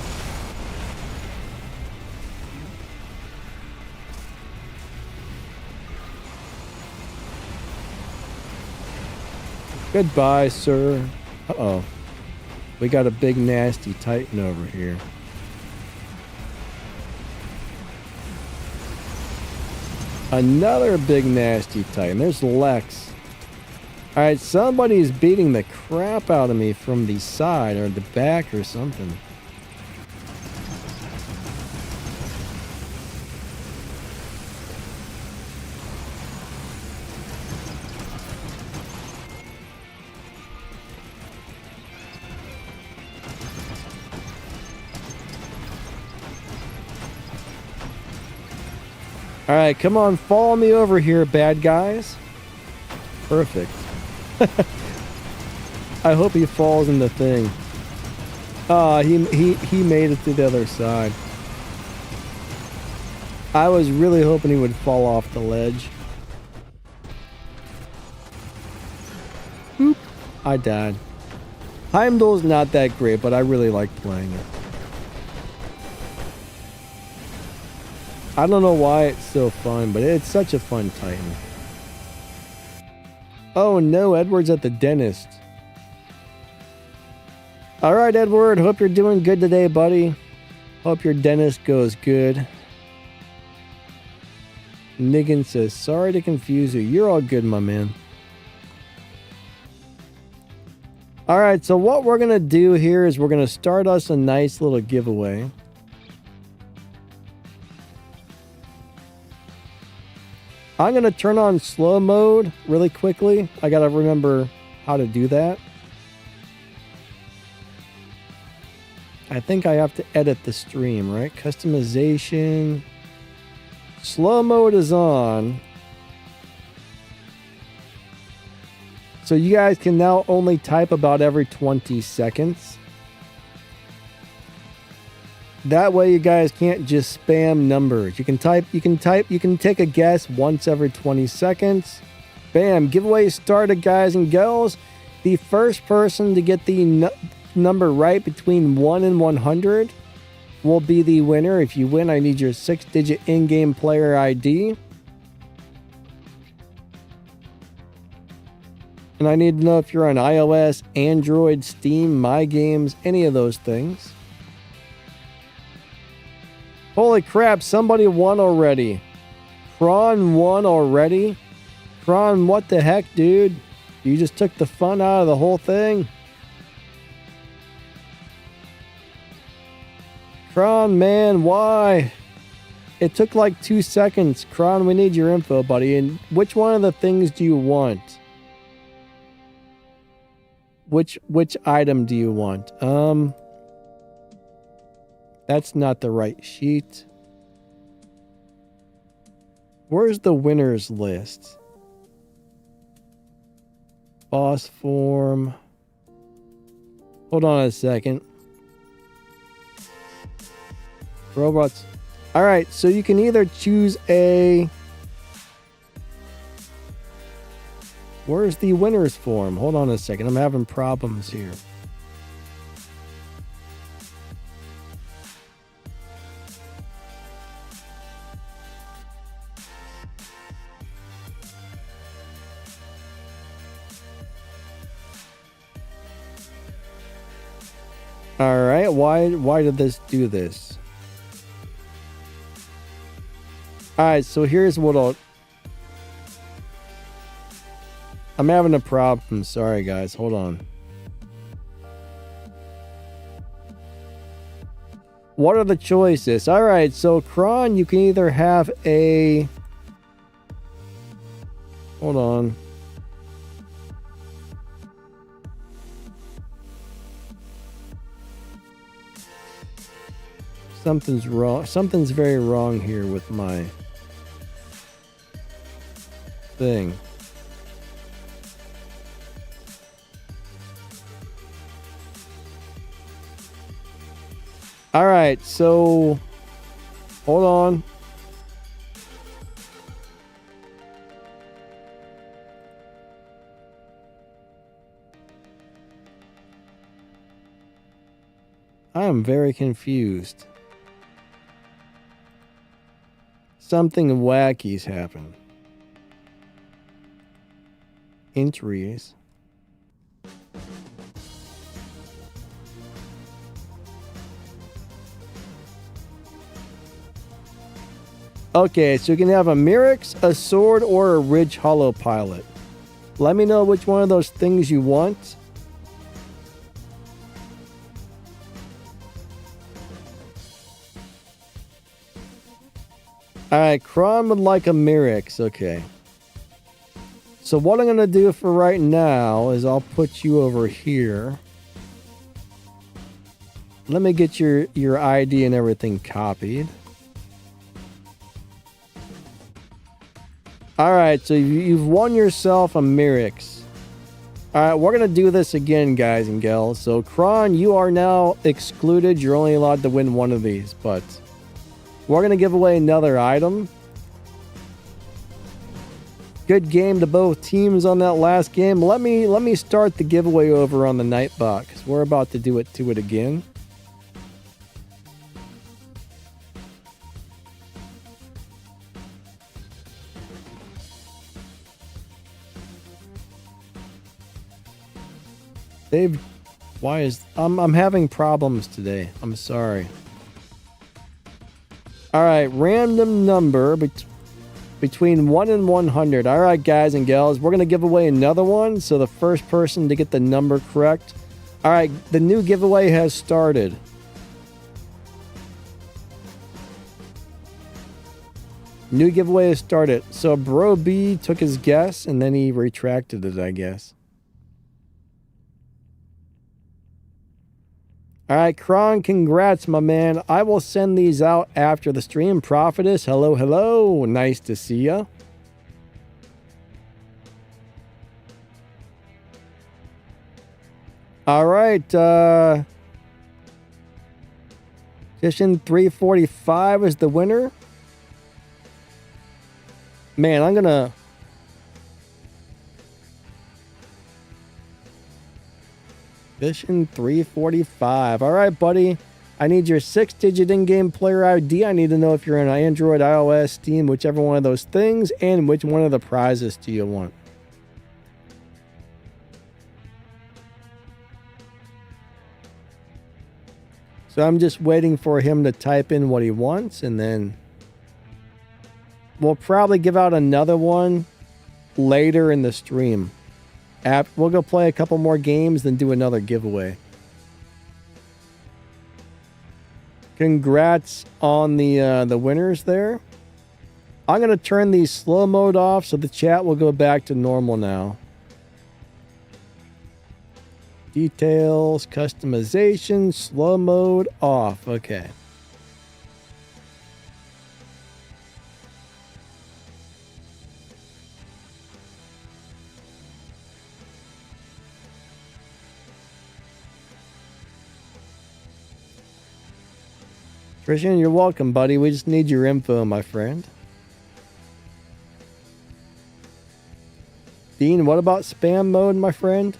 Goodbye, sir. Uh-oh. We got a big nasty Titan over here. Another big nasty Titan. There's Lex. Alright, somebody's beating the crap out of me from the side or the back or something. Alright, come on, follow me over here, bad guys. Perfect. I hope he falls in the thing. Ah, he made it to the other side. I was really hoping he would fall off the ledge. Oop, I died. Heimdall's not that great, but I really like playing it. I don't know why it's so fun, but it's such a fun Titan. Oh no, Edward's at the dentist. Alright, Edward, hope you're doing good today, buddy. Hope your dentist goes good. Niggin says, sorry to confuse you. You're all good, my man. Alright, so what we're going to do here is we're going to start us a nice little giveaway. I'm going to turn on slow mode really quickly. I got to remember how to do that. I think I have to edit the stream, right? Customization. Slow mode is on. So you guys can now only type about every 20 seconds. That way you guys can't just spam numbers. You can take a guess once every 20 seconds. Bam, giveaway started, guys and girls. The first person to get the number right between 1 and 100 will be the winner. If you win, I need your 6-digit in-game player ID. And I need to know if you're on iOS, Android, Steam, My Games, any of those things. Holy crap, somebody won already. Kron won already? Kron, what the heck, dude? You just took the fun out of the whole thing? Kron, man, why? It took like 2 seconds. Kron, we need your info, buddy. And which one of the things do you want? Which item do you want? That's not the right sheet. Where's the winners list? Boss form. Hold on a second. Robots. All right, so you can either choose a... Where's the winners form? Hold on a second. I'm having problems here. All right, why did this do this? All right, so here's what I'm having a problem. Sorry, guys. Hold on. What are the choices? All right, so Kron, you can either have a... Hold on. Something's wrong. Something's very wrong here with my thing. All right, so hold on. I am very confused. Something wacky's happened. Entries. Okay, so you can have a Mirrex, a sword, or a Ridge Hollow Pilot. Let me know which one of those things you want. Alright, Kron would like a Mirrex. Okay. So what I'm going to do for right now is I'll put you over here. Let me get your ID and everything copied. Alright, so you've won yourself a Mirrex. Alright, we're going to do this again, guys and gals. So, Kron, you are now excluded. You're only allowed to win one of these, but we're going to give away another item. Good game to both teams on that last game. Let me start the giveaway over on the Nightbot. We're about to do it again. I'm having problems today. I'm sorry. All right, random number between 1 and 100. All right, guys and gals, we're going to give away another one. So the first person to get the number correct. All right, the new giveaway has started. New giveaway has started. So Bro B took his guess and then he retracted it, I guess. All right, Kron, congrats, my man. I will send these out after the stream. Prophetess, hello, hello. Nice to see ya. All right. Edition 345 is the winner. Man, I'm going to... Vision 345. All right, buddy. I need your 6-digit in-game player ID. I need to know if you're on Android, iOS, Steam, whichever one of those things, and which one of the prizes do you want. So I'm just waiting for him to type in what he wants, and then we'll probably give out another one later in the stream. We'll go play a couple more games, then do another giveaway. Congrats on the winners there. I'm going to turn the slow mode off so the chat will go back to normal now. Details, customization, slow mode off. Okay. Christian, you're welcome, buddy. We just need your info, my friend. Dean, what about spam mode, my friend?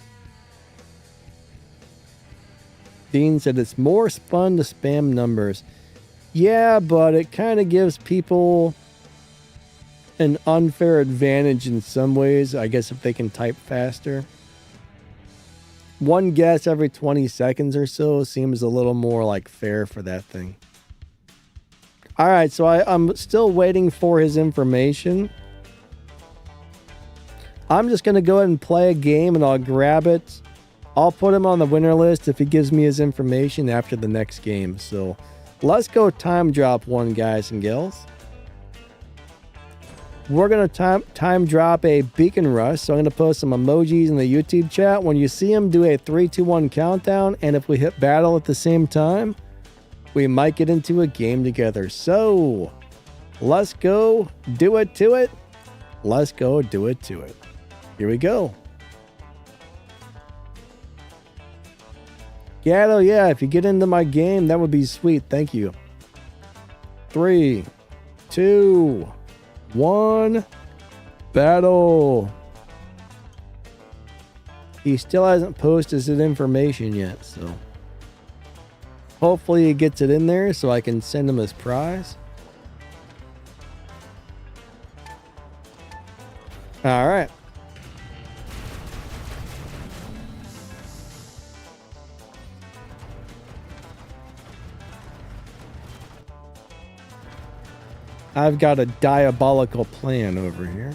Dean said it's more fun to spam numbers. Yeah, but it kind of gives people an unfair advantage in some ways, I guess, if they can type faster. One guess every 20 seconds or so seems a little more like fair for that thing. All right, so I'm still waiting for his information. I'm just going to go ahead and play a game and I'll grab it. I'll put him on the winner list if he gives me his information after the next game. So let's go time drop one, guys and gals. We're going to time drop a Beacon Rush. So I'm going to post some emojis in the YouTube chat. When you see him, do a 3, 2, 1 countdown. And if we hit battle at the same time, we might get into a game together. So let's go do it to it. Let's go do it to it. Here we go. Gatto, yeah, if you get into my game, that would be sweet. Thank you. 3, 2, 1. Battle. He still hasn't posted his information yet, so hopefully he gets it in there so I can send him his prize. All right. I've got a diabolical plan over here.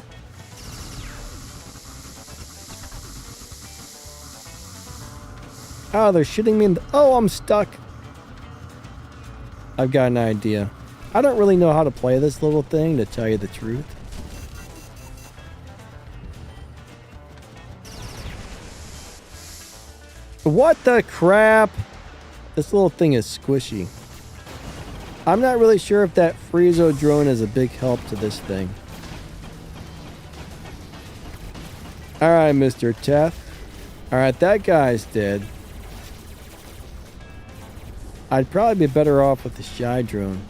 Oh, they're shooting me in the... Oh, I'm stuck. I've got an idea. I don't really know how to play this little thing, to tell you the truth. What the crap? This little thing is squishy. I'm not really sure if that Friezo drone is a big help to this thing. Alright, Mr. Teth. Alright, that guy's dead. I'd probably be better off with the Shy drone.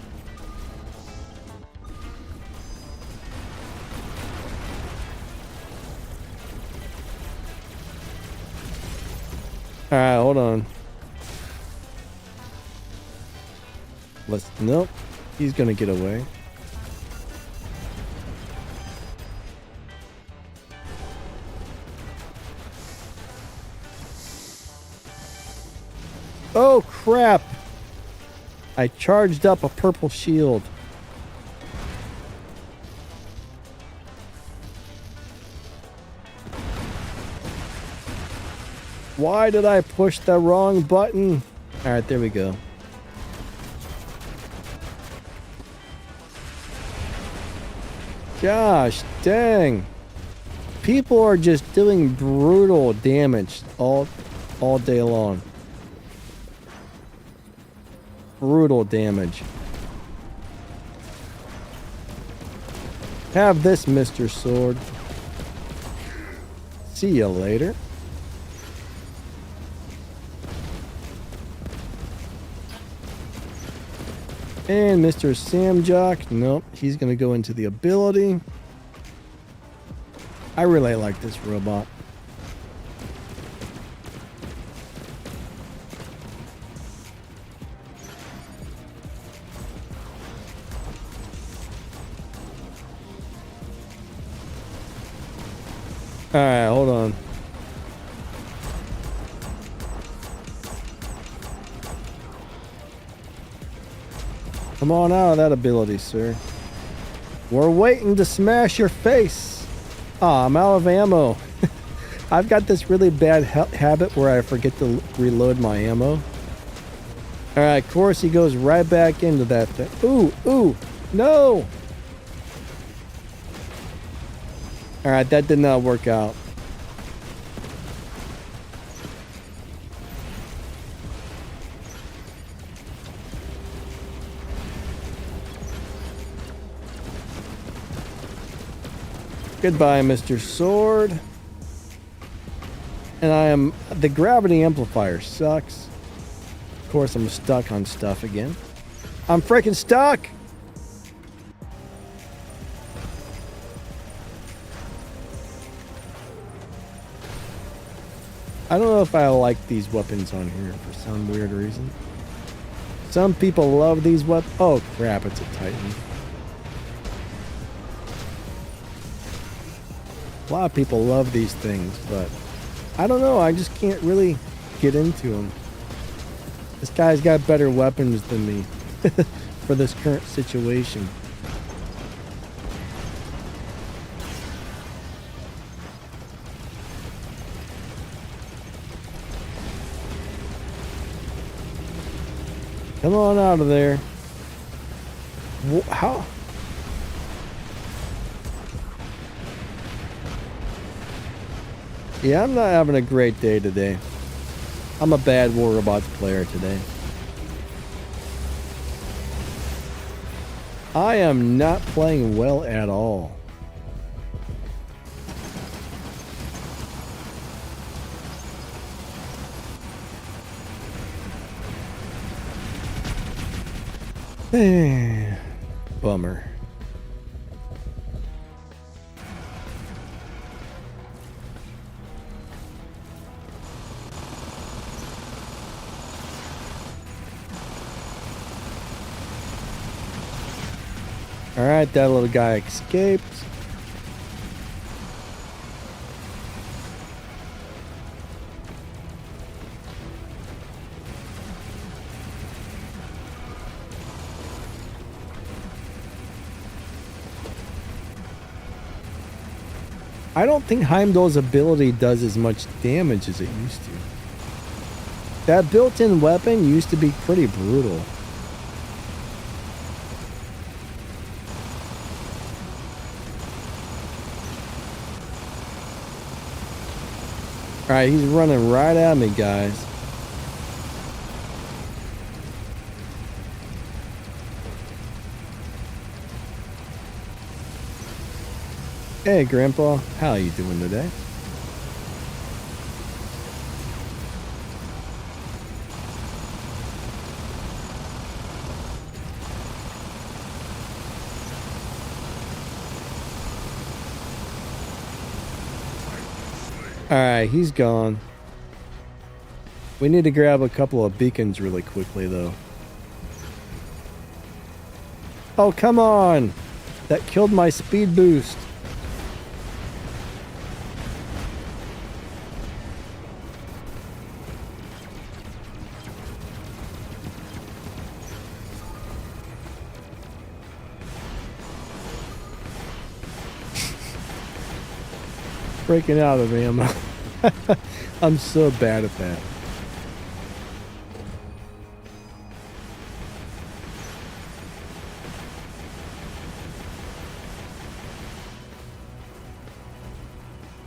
Alright, hold on. Nope. He's gonna get away. Oh crap! I charged up a purple shield. Why did I push the wrong button? Alright, there we go. Gosh dang. People are just doing brutal damage all day long. Brutal damage. Have this, Mr. Sword. See ya later. And Mr. Samjock, nope, he's gonna go into the ability. I really like this robot. Alright, hold on. Come on out of that ability, sir. We're waiting to smash your face. Ah, I'm out of ammo. I've got this really bad habit where I forget to reload my ammo. Alright, of course he goes right back into that thing. Ooh, no! Alright, that did not work out. Goodbye, Mr. Sword. And the gravity amplifier sucks. Of course, I'm stuck on stuff again. I'm freaking stuck! I don't know if I like these weapons on here for some weird reason. Some people love these weapons. Oh crap, it's a Titan. A lot of people love these things, but I don't know, I just can't really get into them. This guy's got better weapons than me for this current situation. Come on out of there. How? Yeah, I'm not having a great day today. I'm a bad War Robots player today. I am not playing well at all. Bummer. Alright, that little guy escaped. I don't think Heimdall's ability does as much damage as it used to. That built-in weapon used to be pretty brutal. Alright, he's running right at me, guys. Hey, Grandpa. How are you doing today? Alright, he's gone. We need to grab a couple of beacons really quickly, though. Oh, come on! That killed my speed boost. Breaking out of ammo. I'm so bad at that.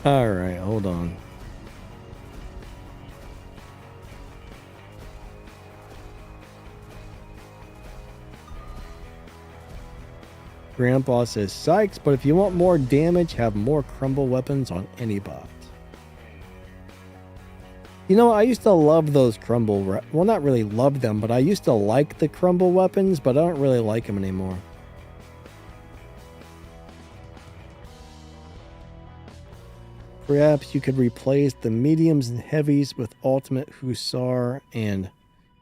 All right, hold on. Grandpa says, "Sykes, but if you want more damage, have more crumble weapons on any bot." You know, I used to love those crumble... Well, not really love them, but I used to like the crumble weapons, but I don't really like them anymore. Perhaps you could replace the mediums and heavies with Ultimate Hussar and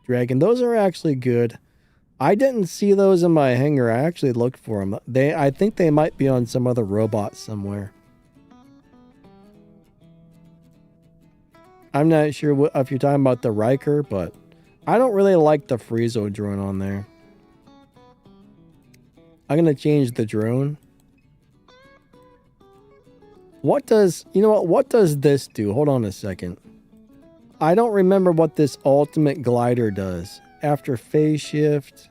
Dragon. Those are actually good. I didn't see those in my hangar. I actually looked for them. I think they might be on some other robot somewhere. I'm not sure if you're talking about the Riker, but I don't really like the Friezo drone on there. I'm going to change the drone. What does... You know what does this do? Hold on a second. I don't remember what this ultimate glider does. After phase shift...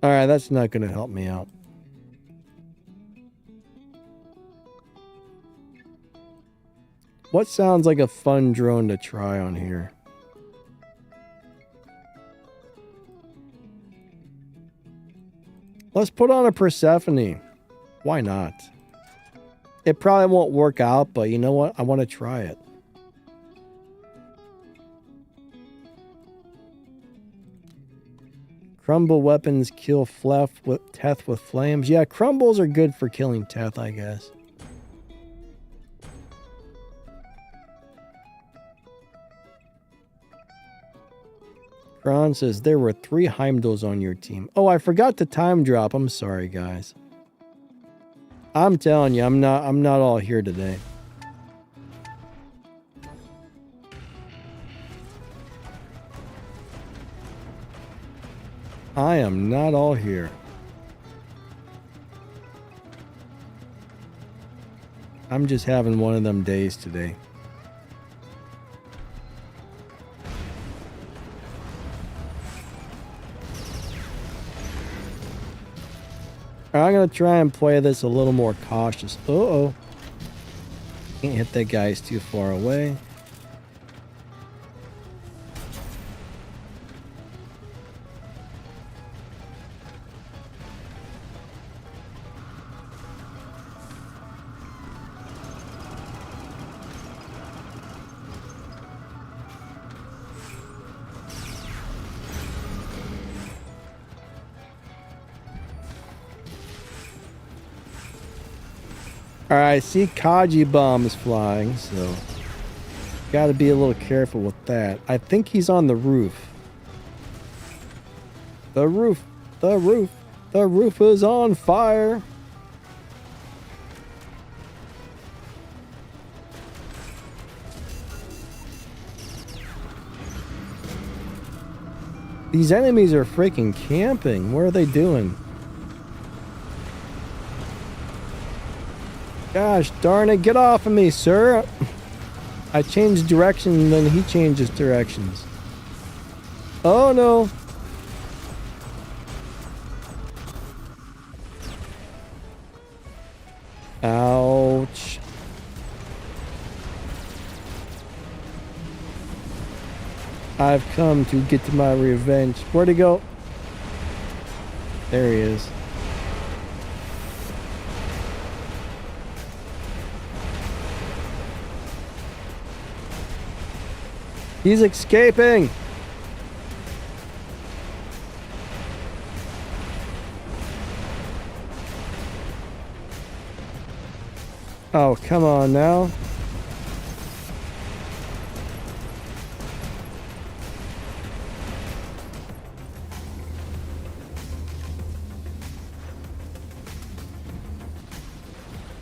Alright, that's not going to help me out. What sounds like a fun drone to try on here? Let's put on a Persephone. Why not? It probably won't work out, but you know what? I want to try it. Crumble weapons kill Teth with flames. Yeah, crumbles are good for killing Teth, I guess. Kron says there were 3 Heimdalls on your team. Oh, I forgot the time drop. I'm sorry, guys. I'm telling you, I'm not all here today. I am not all here. I'm just having one of them days today. I'm going to try and play this a little more cautious. Uh-oh. Can't hit that guy, he's too far away. Alright, I see Kaji bombs flying, so gotta be a little careful with that. I think he's on the roof. The roof is on fire. These enemies are freaking camping. What are they doing? Gosh darn it, get off of me, sir. I changed direction and then he changes directions. Oh no. Ouch. I've come to get to my revenge. Where'd he go? There he is. He's escaping. Oh, come on now.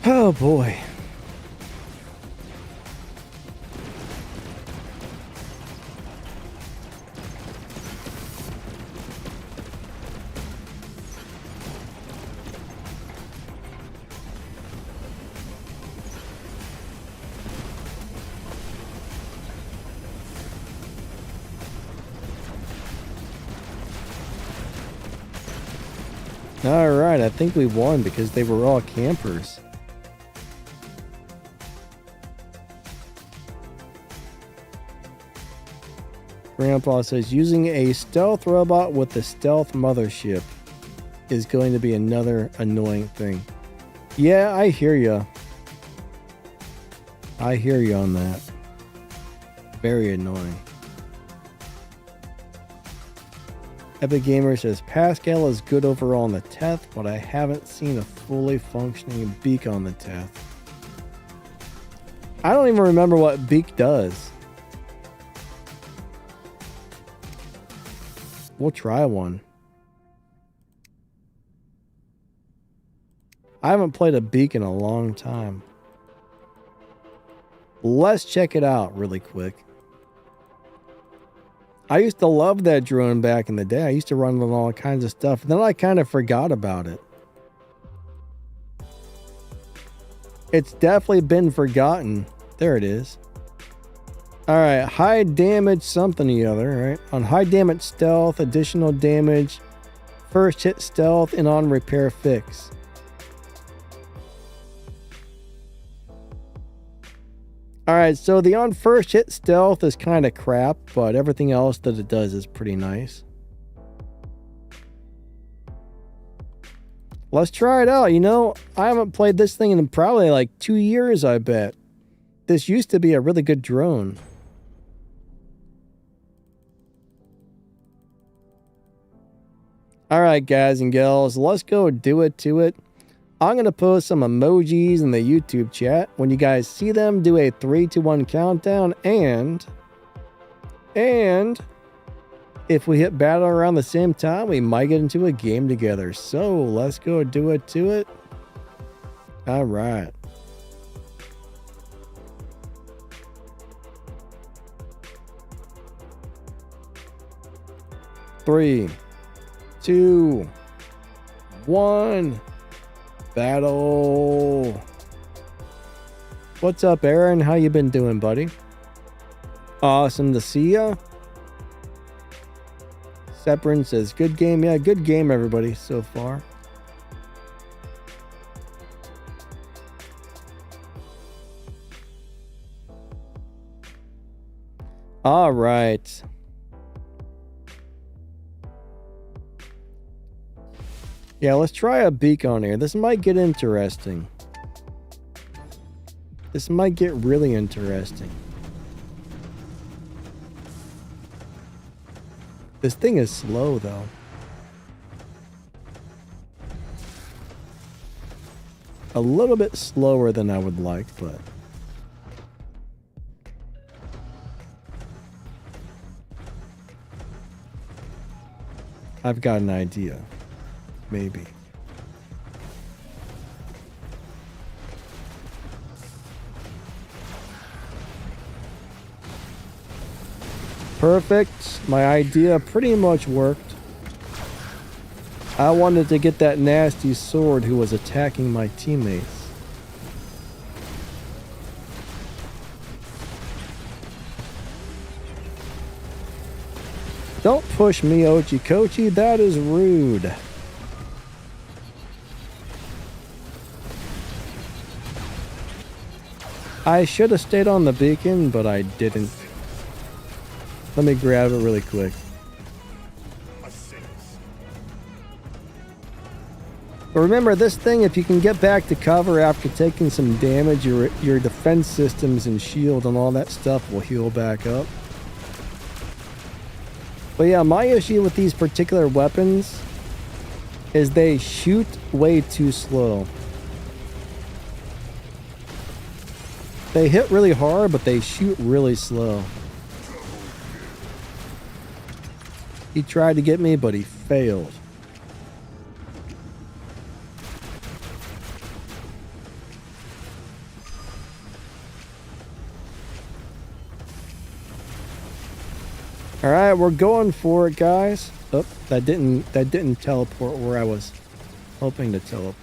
Oh boy. Alright, I think we won because they were all campers. Grandpa says using a stealth robot with the stealth mothership is going to be another annoying thing. Yeah, I hear ya. I hear you on that. Very annoying. Epic Gamer says Pascal is good overall on the Teth, but I haven't seen a fully functioning beak on the Teth. I don't even remember what beak does. We'll try one. I haven't played a beak in a long time. Let's check it out really quick. I used to love that drone back in the day. I used to run on all kinds of stuff. Then I kind of forgot about it. It's definitely been forgotten. There it is. Alright, high damage something or the other, right? On high damage stealth, additional damage, first hit stealth, and on repair fix. Alright, so the on first hit stealth is kind of crap, but everything else that it does is pretty nice. Let's try it out. You know, I haven't played this thing in probably like 2 years, I bet. This used to be a really good drone. Alright, guys and gals, let's go do it to it. I'm going to post some emojis in the YouTube chat. When you guys see them, do a 3, 2, 1 countdown. And if we hit battle around the same time, we might get into a game together. So let's go do it to it. All right. Three, 2, 1, battle. What's up, Aaron? How you been doing, buddy? Awesome to see ya. Seprin says, good game. Yeah, good game, everybody, so far. All right. Yeah, let's try a beacon here. This might get interesting. This might get really interesting. This thing is slow, though. A little bit slower than I would like, but... I've got an idea. Maybe. Perfect. My idea pretty much worked. I wanted to get that nasty sword who was attacking my teammates. Don't push me, Ochikochi. That is rude. I should have stayed on the beacon, but I didn't. Let me grab it really quick. But remember, this thing, if you can get back to cover after taking some damage, your defense systems and shield and all that stuff will heal back up. But yeah, my issue with these particular weapons is they shoot way too slow. They hit really hard, but they shoot really slow. He tried to get me, but he failed. All right, we're going for it, guys. Oh, that didn't teleport where I was hoping to teleport.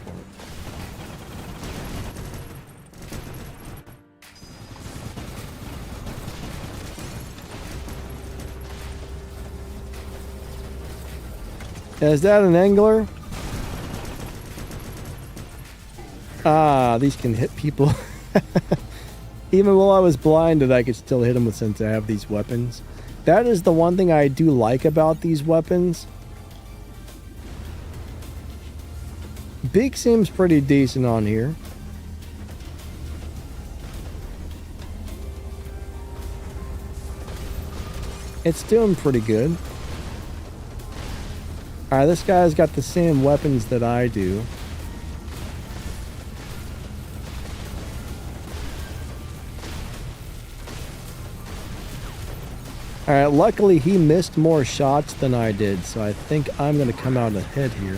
Is that an angler? Ah, these can hit people. Even while I was blinded, I could still hit them with, since I have these weapons. That is the one thing I do like about these weapons. Beak seems pretty decent on here. It's doing pretty good. Alright, this guy's got the same weapons that I do. Alright, luckily he missed more shots than I did, so I think I'm going to come out ahead here.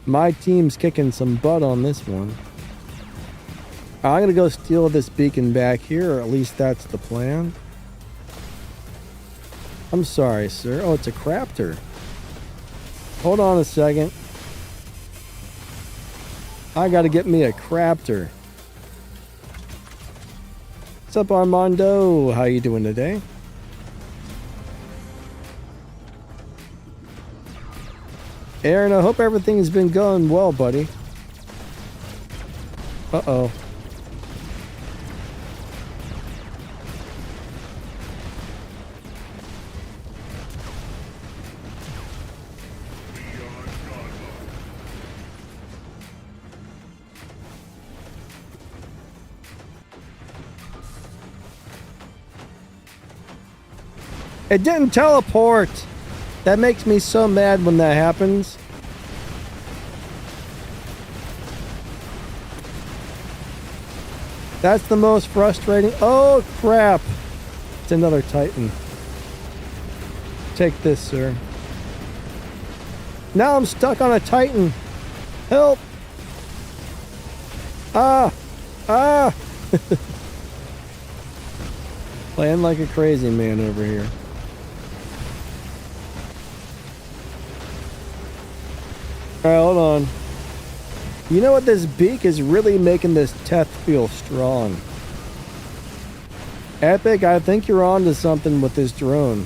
My team's kicking some butt on this one. I'm going to go steal this beacon back here, or at least that's the plan. I'm sorry, sir. Oh, it's a crafter. Hold on a second. I got to get me a crafter. What's up, Armando? How you doing today? Aaron, I hope everything's been going well, buddy. Uh-oh. It didn't teleport. That makes me so mad when that happens. That's the most frustrating. Oh, crap. It's another Titan. Take this, sir. Now I'm stuck on a Titan. Help. Ah. Ah. Playing like a crazy man over here. Alright, hold on. You know what? This beak is really making this Teth feel strong. Epic, I think you're on to something with this drone.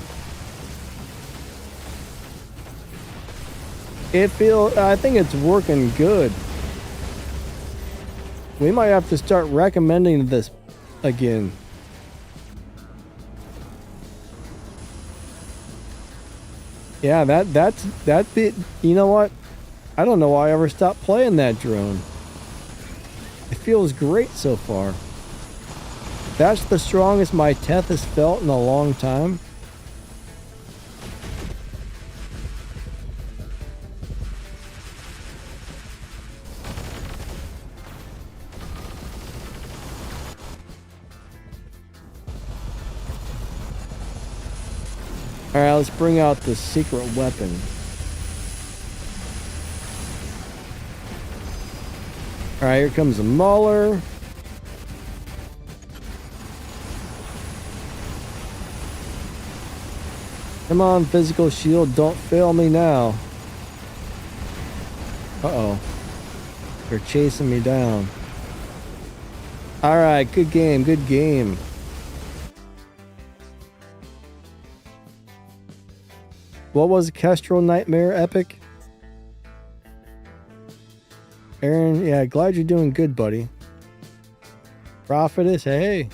I think it's working good. We might have to start recommending this again. Yeah, that bit, you know what? I don't know why I ever stopped playing that drone. It feels great so far. That's the strongest my Teth has felt in a long time. Alright, let's bring out the secret weapon. Alright, here comes a Mauler. Come on, physical shield, don't fail me now. Uh-oh. They're chasing me down. Alright, good game, good game. What was Kestrel Nightmare Epic? Aaron, yeah, glad you're doing good, buddy. Prophetess, hey.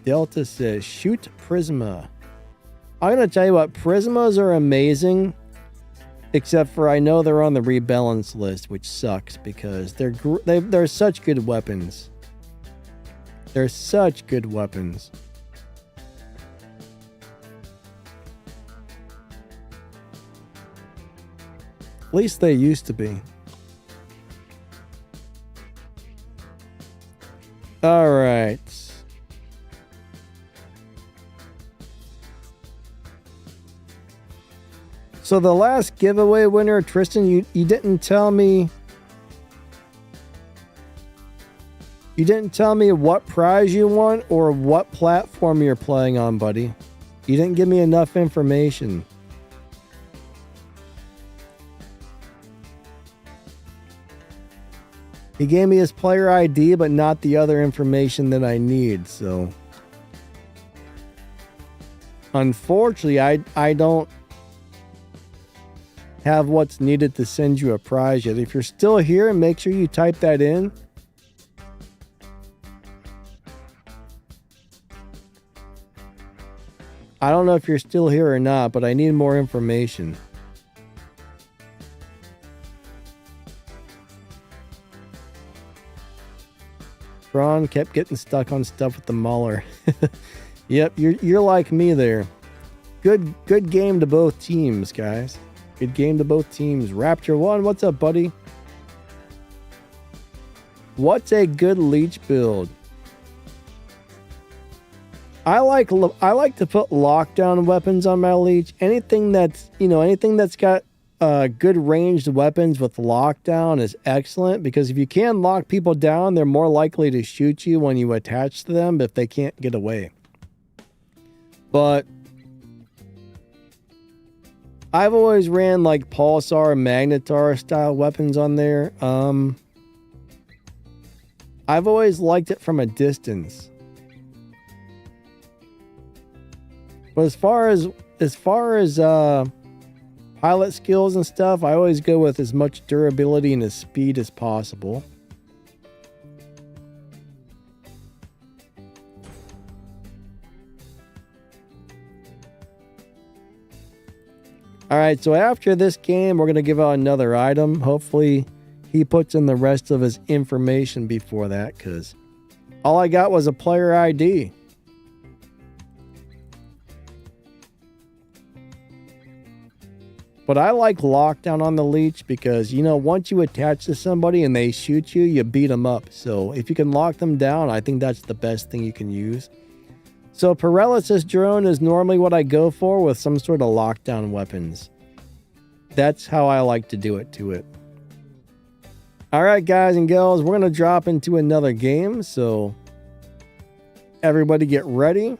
Delta says, shoot Prisma. I'm going to tell you what, Prismas are amazing. Except for I know they're on the rebalance list, which sucks because they're such good weapons. They're such good weapons. At least they used to be. All right. So the last giveaway winner, Tristan, you didn't tell me. You didn't tell me what prize you won or what platform you're playing on, buddy. You didn't give me enough information. He gave me his player ID, but not the other information that I need, so. Unfortunately, I don't have what's needed to send you a prize yet. If you're still here, make sure you type that in. I don't know if you're still here or not, but I need more information. Ron kept getting stuck on stuff with the Mauler. Yep, you're like me there. Good game to both teams, guys. Good game to both teams. Raptor 1, what's up, buddy? What's a good leech build? I like to put lockdown weapons on my leech. Anything that's got good ranged weapons with lockdown is excellent, because if you can lock people down, they're more likely to shoot you when you attach to them if they can't get away. But I've always ran like Pulsar, Magnetar style weapons on there. I've always liked it from a distance. But as far as pilot skills and stuff, I always go with as much durability and as speed as possible. Alright, so after this game, we're going to give out another item. Hopefully, he puts in the rest of his information before that, because all I got was a player ID. But I like lockdown on the leech because, you know, once you attach to somebody and they shoot you, you beat them up. So if you can lock them down, I think that's the best thing you can use. So paralysis drone is normally what I go for with some sort of lockdown weapons. That's how I like to do it to it. All right, guys and girls, we're going to drop into another game. So everybody get ready.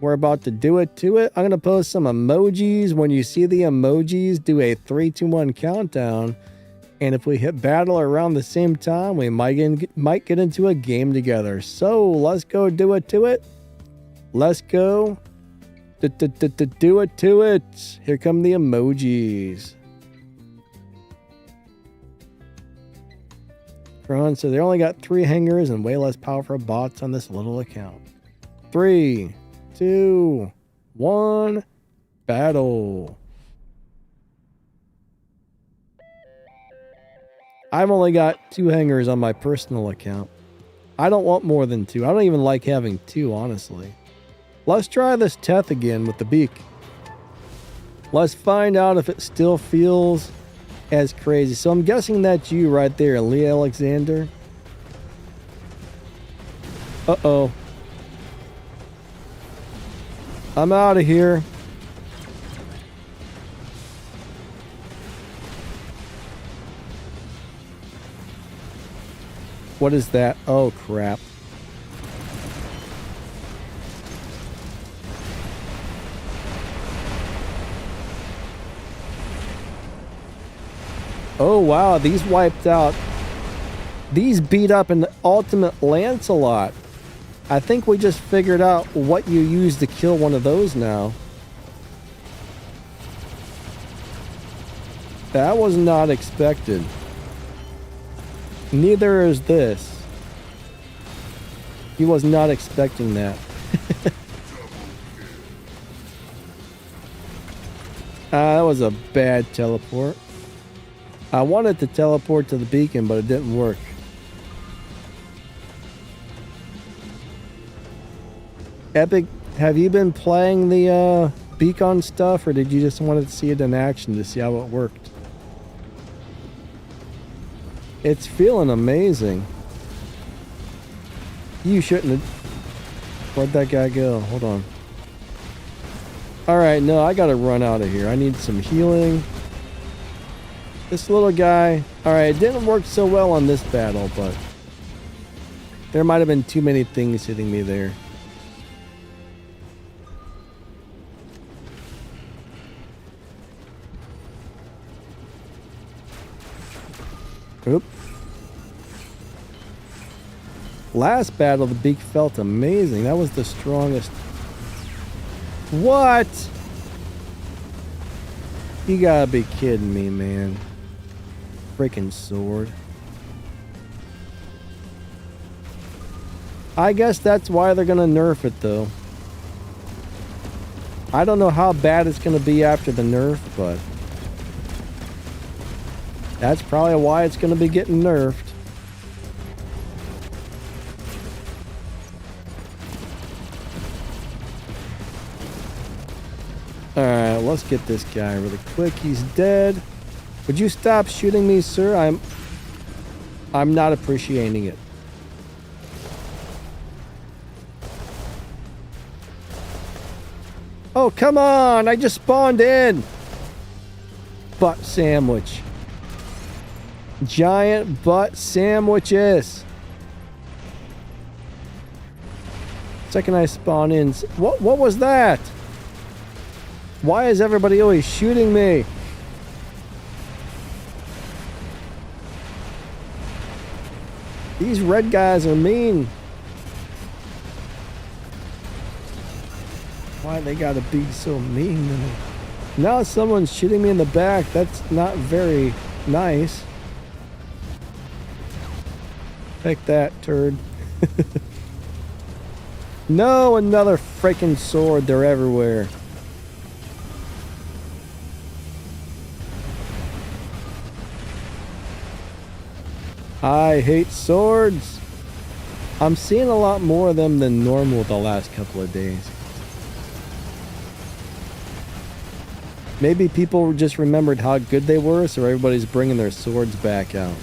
We're about to do it to it. I'm going to post some emojis. When you see the emojis, do a 3, 2, 1 countdown. And if we hit battle around the same time, we might get into a game together. So let's go do it to it. Let's go do it to it. Here come the emojis. So they only got 3 hangers and way less powerful bots on this little account. 3, 2, 1, battle. I've only got 2 hangers on my personal account. I don't want more than 2. I don't even like having 2, honestly. Let's try this Teth again with the beak. Let's find out if it still feels as crazy. So I'm guessing that's you right there, Lee Alexander. Uh-oh. I'm out of here. What is that? Oh, crap. Oh, wow. These wiped out. These beat up an ultimate Lancelot. I think we just figured out what you use to kill one of those now. That was not expected. Neither is this. He was not expecting that. That was a bad teleport. I wanted to teleport to the beacon, but it didn't work. Epic, have you been playing the beacon stuff, or did you just want to see it in action to see how it worked? It's feeling amazing. You shouldn't have... Where'd that guy go? Hold on. Alright, no, I gotta run out of here. I need some healing. This little guy... Alright, it didn't work so well on this battle, but... There might have been too many things hitting me there. Oop. Last battle, the beak felt amazing. That was the strongest. What? You gotta be kidding me, man. Freaking sword. I guess that's why they're gonna nerf it, though. I don't know how bad it's gonna be after the nerf, but... That's probably why it's going to be getting nerfed. Alright, let's get this guy really quick. He's dead. Would you stop shooting me, sir? I'm not appreciating it. Oh, come on! I just spawned in! Butt sandwich. Giant butt sandwiches. Second I spawn in. What was that? Why is everybody always shooting me? These red guys are mean. Why they gotta be so mean to me? Now someone's shooting me in the back. That's not very nice. Take that, turd. No, another freaking sword. They're everywhere. I hate swords. I'm seeing a lot more of them than normal the last couple of days. Maybe people just remembered how good they were, so everybody's bringing their swords back out.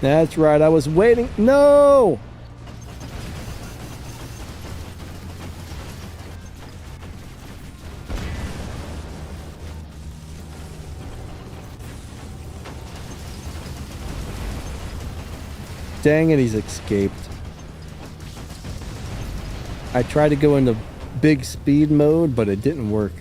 That's right, I was waiting. No! Dang it, he's escaped. I tried to go into big speed mode, but it didn't work.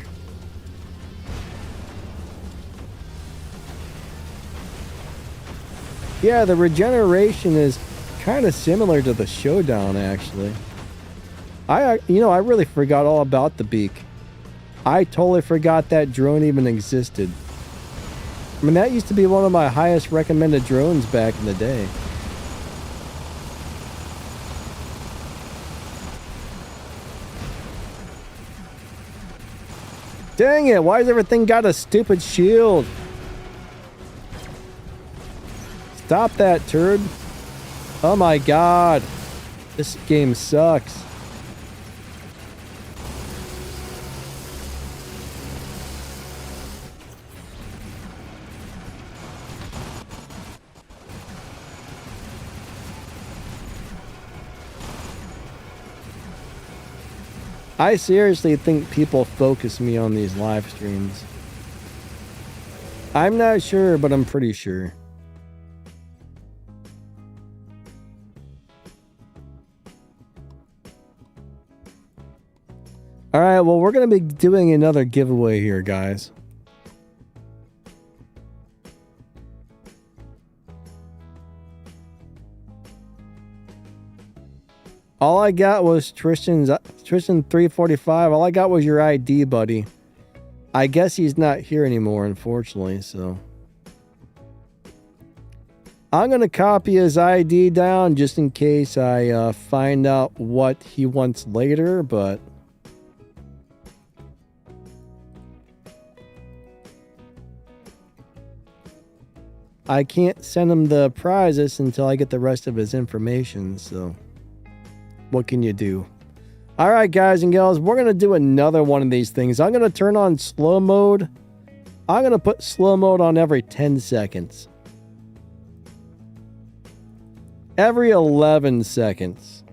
Yeah, the regeneration is kind of similar to the showdown, actually. I really forgot all about the beak. I totally forgot that drone even existed. I mean, that used to be one of my highest recommended drones back in the day. Dang it, why has everything got a stupid shield? Stop that, turd. Oh my god. This game sucks. I seriously think people focus me on these live streams. I'm not sure, but I'm pretty sure. Alright, well, we're going to be doing another giveaway here, guys. All I got was Tristan 345. All I got was your ID, buddy. I guess he's not here anymore, unfortunately, so. I'm going to copy his ID down just in case I find out what he wants later, but... I can't send him the prizes until I get the rest of his information, so... What can you do? Alright, guys and gals, we're going to do another one of these things. I'm going to turn on slow mode. I'm going to put slow mode on every 10 seconds. Every 11 seconds.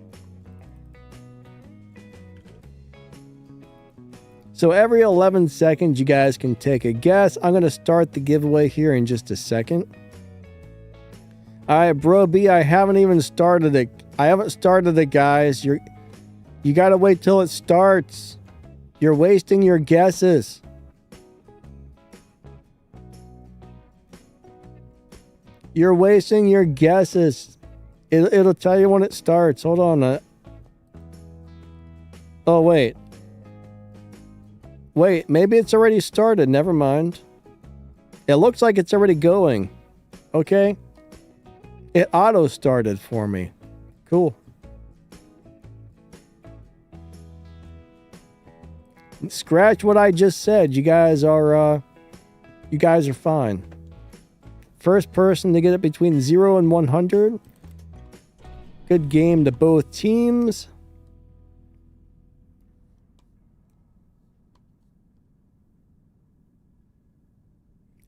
So every 11 seconds, you guys can take a guess. I'm going to start the giveaway here in just a second. Alright, Bro B, I haven't even started it. I haven't started it, guys. You gotta wait till it starts. You're wasting your guesses. You're wasting your guesses. It'll tell you when it starts. Hold on. Oh, wait. Wait, maybe it's already started. Never mind. It looks like it's already going. Okay. It auto-started for me. Cool. Scratch what I just said. You guys are fine. First person to get it between 0 and 100. Good game to both teams.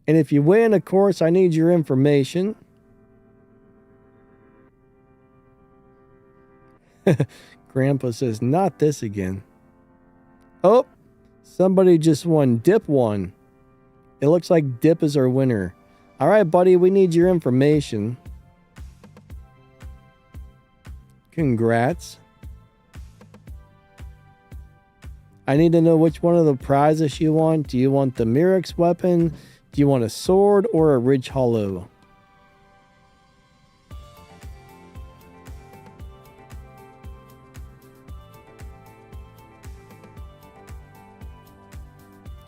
And if you win, of course, I need your information. Grandpa says, not this again. Oh, somebody just won. Dip won. It looks like Dip is our winner. All right, buddy, we need your information. Congrats. I need to know which one of the prizes you want. Do you want the Mirrex weapon? Do you want a sword or a Ridge Hollow?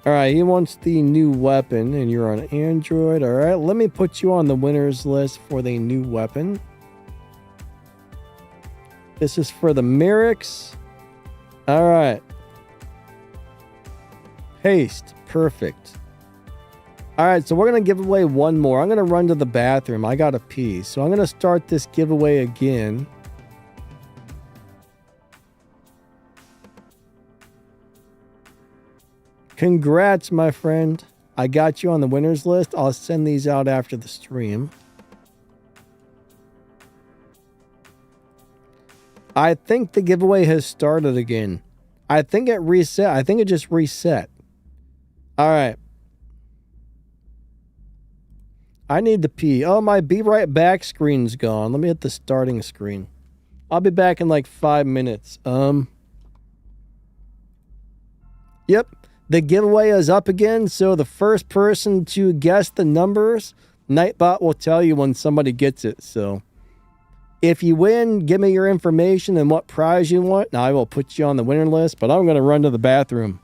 Alright, he wants the new weapon, and you're on Android. Alright, let me put you on the winners list for the new weapon. This is for the Mirrex. Alright. Paste. Perfect. Alright, so we're going to give away one more. I'm going to run to the bathroom. I got to pee. So I'm going to start this giveaway again. Congrats, my friend. I got you on the winners list. I'll send these out after the stream. I think the giveaway has started again. I think it reset. I think it just reset. All right. I need to pee. Oh, my be right back screen's gone. Let me hit the starting screen. I'll be back in like 5 minutes. Yep. The giveaway is up again, so the first person to guess the numbers, Nightbot will tell you when somebody gets it. So if you win, give me your information and what prize you want, and I will put you on the winner list, but I'm going to run to the bathroom.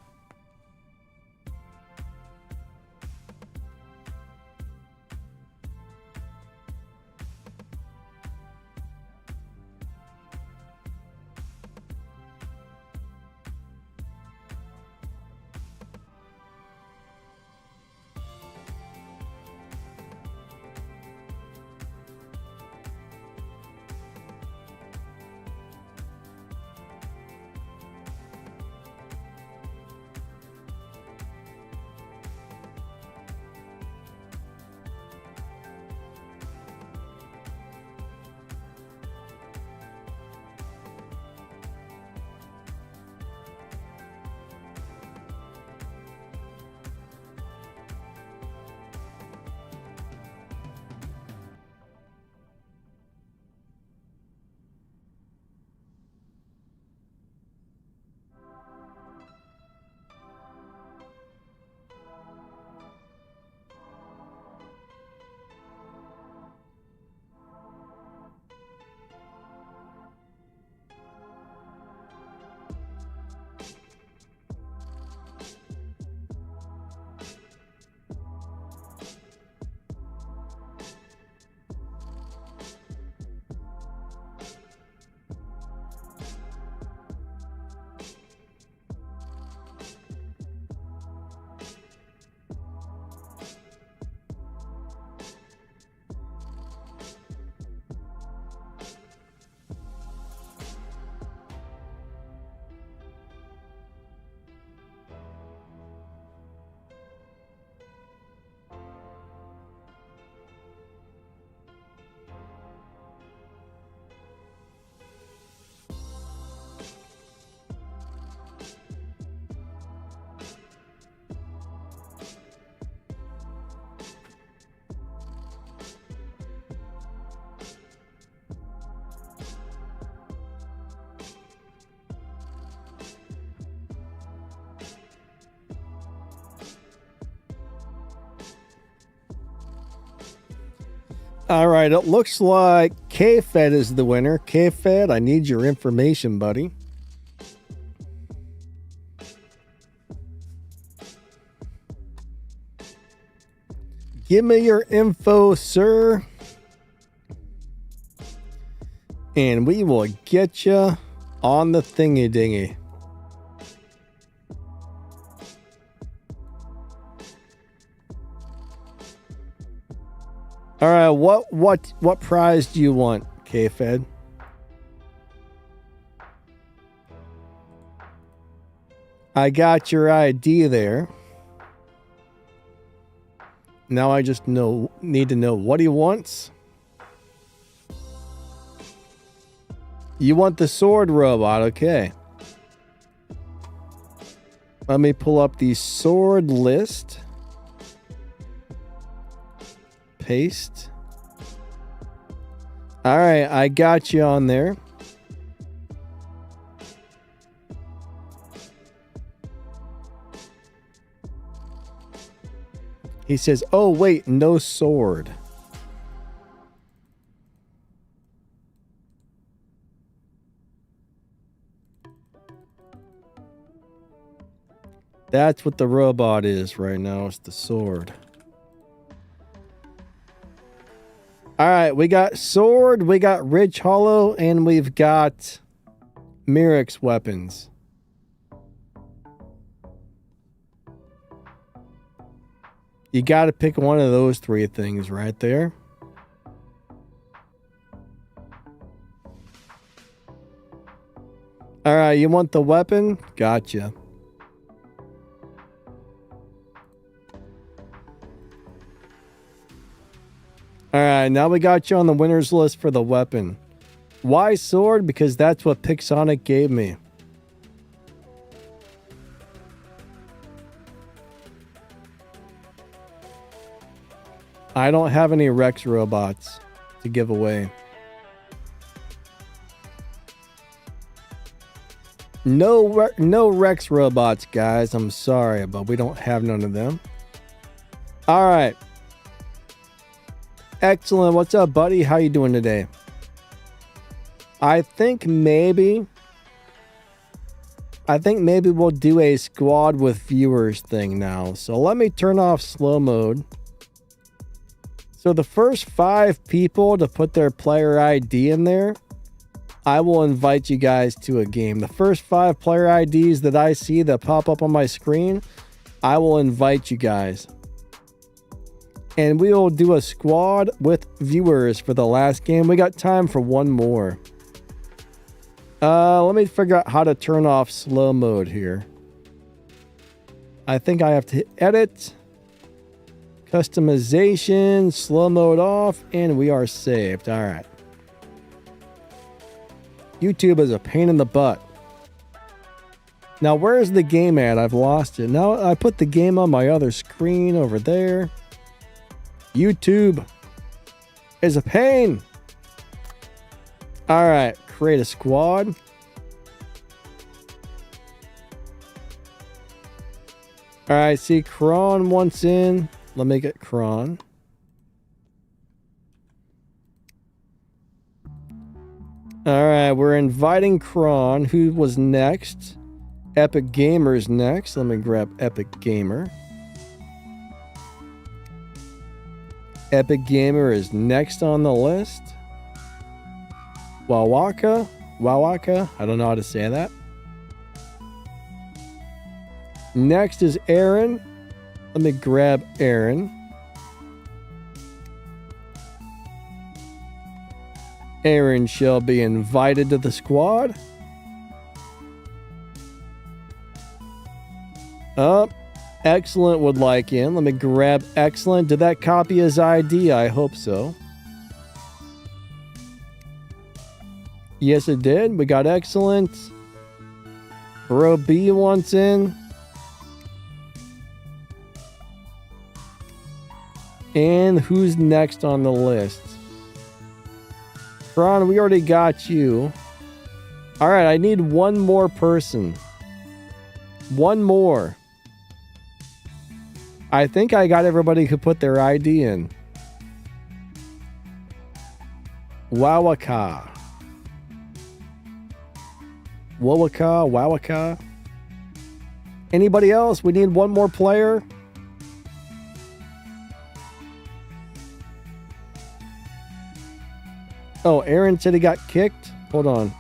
All right, it looks like K-Fed is the winner. K-Fed, I need your information, buddy. Give me your info, sir. And we will get you on the thingy-dingy. All right, what prize do you want, K-Fed? I got your ID there. Now I just need to know what he wants. You want the sword robot, okay. Let me pull up the sword list. Paste. All right, I got you on there. He says, oh, wait, no sword. That's what the robot is right now. It's the sword. All right, we got sword, we got Ridge Hollow, and we've got Merrick's weapons. You got to pick one of those three things right there. All right, you want the weapon? Gotcha. Alright, now we got you on the winner's list for the weapon. Why sword? Because that's what Pixonic gave me. I don't have any Rex robots to give away. No Rex robots, guys. I'm sorry, but we don't have none of them. All right. Excellent. What's up, buddy? How you doing today? I think maybe we'll do a squad with viewers thing now. So let me turn off slow mode. So the first 5 people to put their player ID in there, I will invite you guys to a game. The first 5 player IDs that I see that pop up on my screen, I will invite you guys. And we will do a squad with viewers for the last game. We got time for one more. Let me figure out how to turn off slow mode here. I think I have to hit edit. Customization, slow mode off, and we are saved. All right. YouTube is a pain in the butt. Now, where's the game at? I've lost it. Now, I put the game on my other screen over there. YouTube is a pain. All right. Create a squad. All right. See, Kron wants in. Let me get Kron. All right, we're inviting Kron. Who was next? Epic Gamer's next. Let me grab Epic Gamer. Epic Gamer is next on the list. Wawaka. I don't know how to say that. Next is Aaron. Let me grab Aaron. Aaron shall be invited to the squad. Excellent would like in. Let me grab Excellent. Did that copy his ID? I hope so. Yes, it did. We got Excellent. Bro B wants in. And who's next on the list? Kron, we already got you. All right, I need one more person. One more. I think I got everybody who put their ID in. Wawaka. Wawaka. Anybody else? We need one more player. Oh, Aaron said he got kicked. Hold on.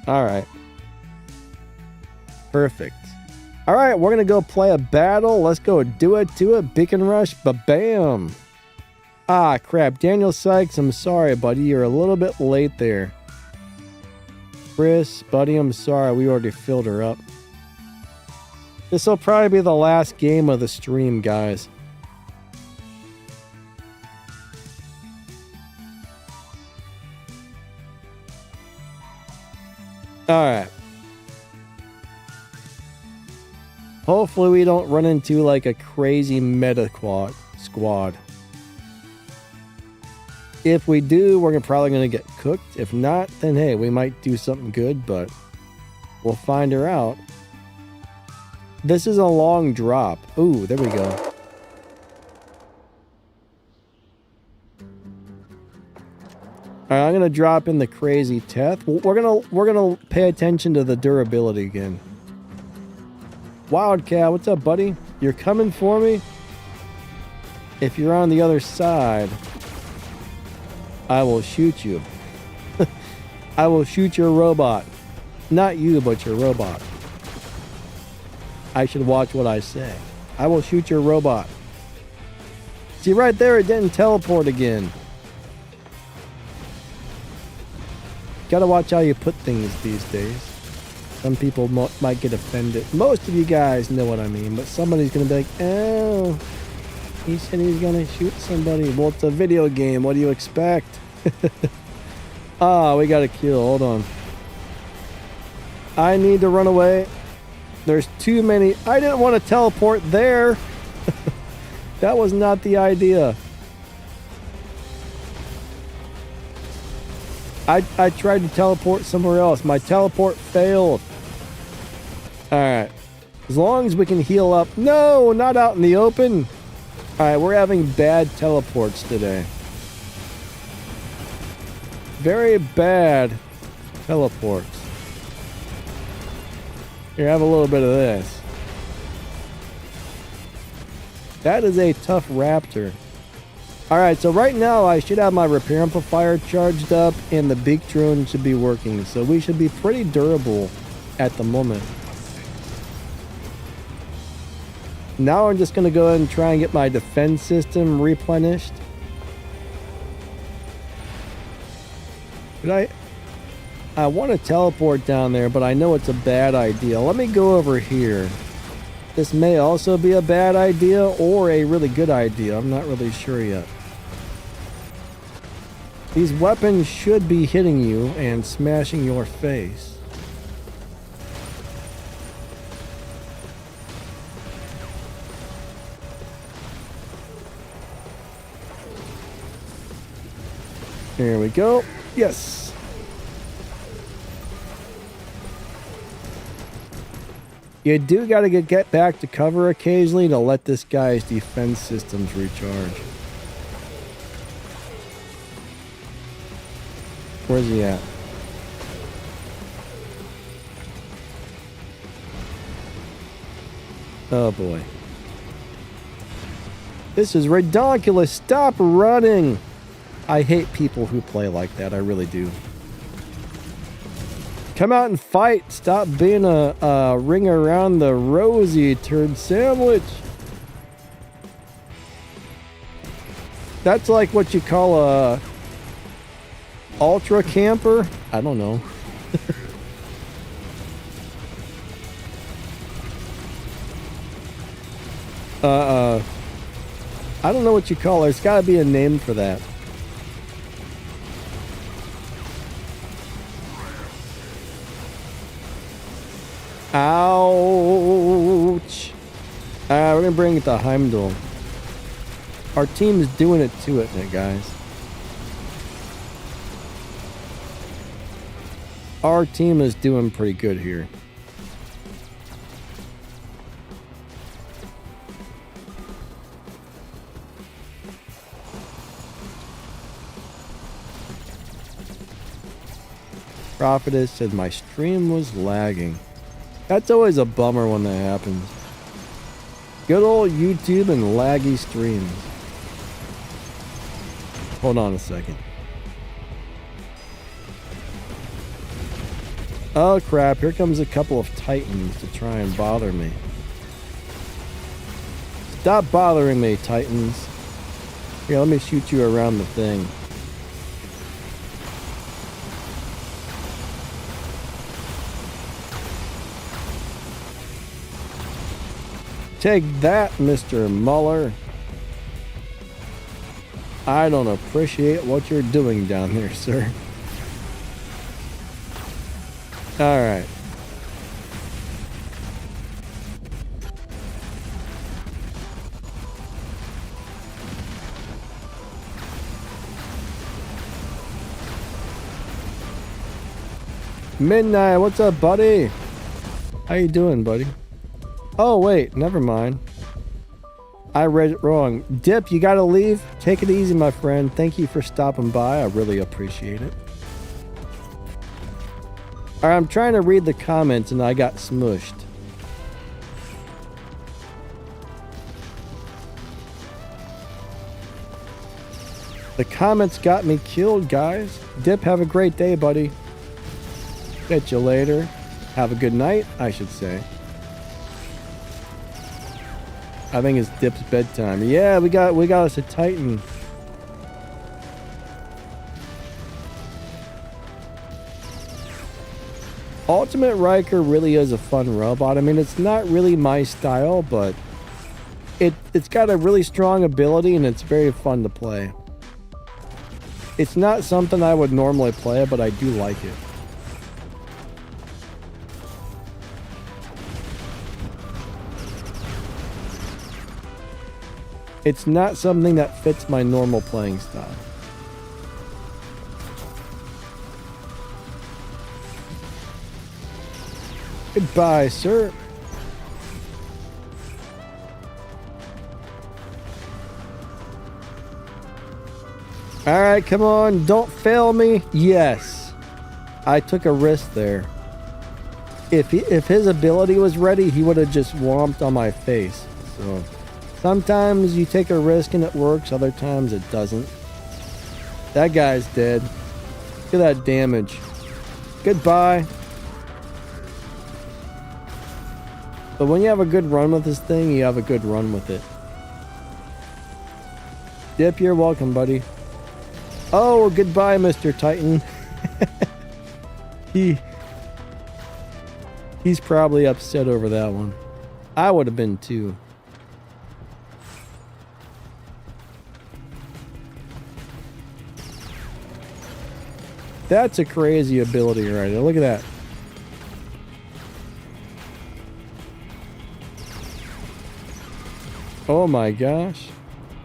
All right. Perfect. All right, we're going to go play a battle. Let's go do it to it. Beacon Rush, ba-bam. Ah, crap. Daniel Sykes, I'm sorry, buddy. You're a little bit late there. Chris, buddy, I'm sorry. We already filled her up. This will probably be the last game of the stream, guys. Alright. Hopefully we don't run into like a crazy meta squad. If we do, we're probably going to get cooked. If not, then hey, we might do something good, but we'll find her out. This is a long drop. Ooh, there we go. All right, I'm gonna drop in the crazy Teth. We're gonna pay attention to the durability again. Wildcat, what's up, buddy? You're coming for me? If you're on the other side, I will shoot you. I will shoot your robot. Not you, but your robot. I should watch what I say. I will shoot your robot. See, right there, it didn't teleport again. Gotta watch how you put things these days. Some people might get offended. Most of you guys know what I mean, but somebody's gonna be like, oh, he said he's gonna shoot somebody. Well, it's a video game. What do you expect? Ah, we got a kill. Hold on. I need to run away. There's too many. I didn't want to teleport there. That was not the idea. I tried to teleport somewhere else. My teleport failed. Alright. As long as we can heal up. No, not out in the open. Alright, we're having bad teleports today. Very bad teleports. Here, have a little bit of this. That is a tough raptor. Alright, so right now I should have my repair amplifier charged up and the beak drone should be working. So we should be pretty durable at the moment. Now I'm just going to go ahead and try and get my defense system replenished. But I want to teleport down there, but I know it's a bad idea. Let me go over here. This may also be a bad idea or a really good idea. I'm not really sure yet. These weapons should be hitting you and smashing your face. Here we go. Yes. You do got to get back to cover occasionally to let this guy's defense systems recharge. Where's he at? Oh boy. This is ridiculous. Stop running. I hate people who play like that. I really do. Come out and fight. Stop being a ring around the rosy turd sandwich. That's like what you call a ultra camper? I don't know. I don't know what you call it. There's got to be a name for that. Ouch. We're going to bring it to Heimdall. Our team is doing it to it, guys. Our team is doing pretty good here. Prophetess said my stream was lagging. That's always a bummer when that happens. Good old YouTube and laggy streams. Hold on a second. Oh crap, here comes a couple of Titans to try and bother me. Stop bothering me, Titans. Here, let me shoot you around the thing. Take that, Mr. Muller. I don't appreciate what you're doing down there, sir. Alright. Midnight, what's up, buddy? How you doing, buddy? Oh, wait, never mind. I read it wrong. Dip, you gotta leave? Take it easy, my friend. Thank you for stopping by. I really appreciate it. Alright, I'm trying to read the comments and I got smushed. The comments got me killed, guys. Dip, have a great day, buddy. Catch you later. Have a good night, I should say. I think it's Dip's bedtime. Yeah, we got us a Titan. Ultimate Riker really is a fun robot. I mean, it's not really my style, but it's got a really strong ability and it's very fun to play. It's not something I would normally play, but I do like it. It's not something that fits my normal playing style. Goodbye, sir. Alright, come on. Don't fail me. Yes. I took a risk there. If his ability was ready, he would have just whomped on my face. So sometimes you take a risk and it works, other times it doesn't. That guy's dead. Look at that damage. Goodbye. But when you have a good run with this thing, you have a good run with it. Dip, you're welcome, buddy. Oh, goodbye, Mr. Titan. He's probably upset over that one. I would have been too. That's a crazy ability right there. Look at that. Oh my gosh.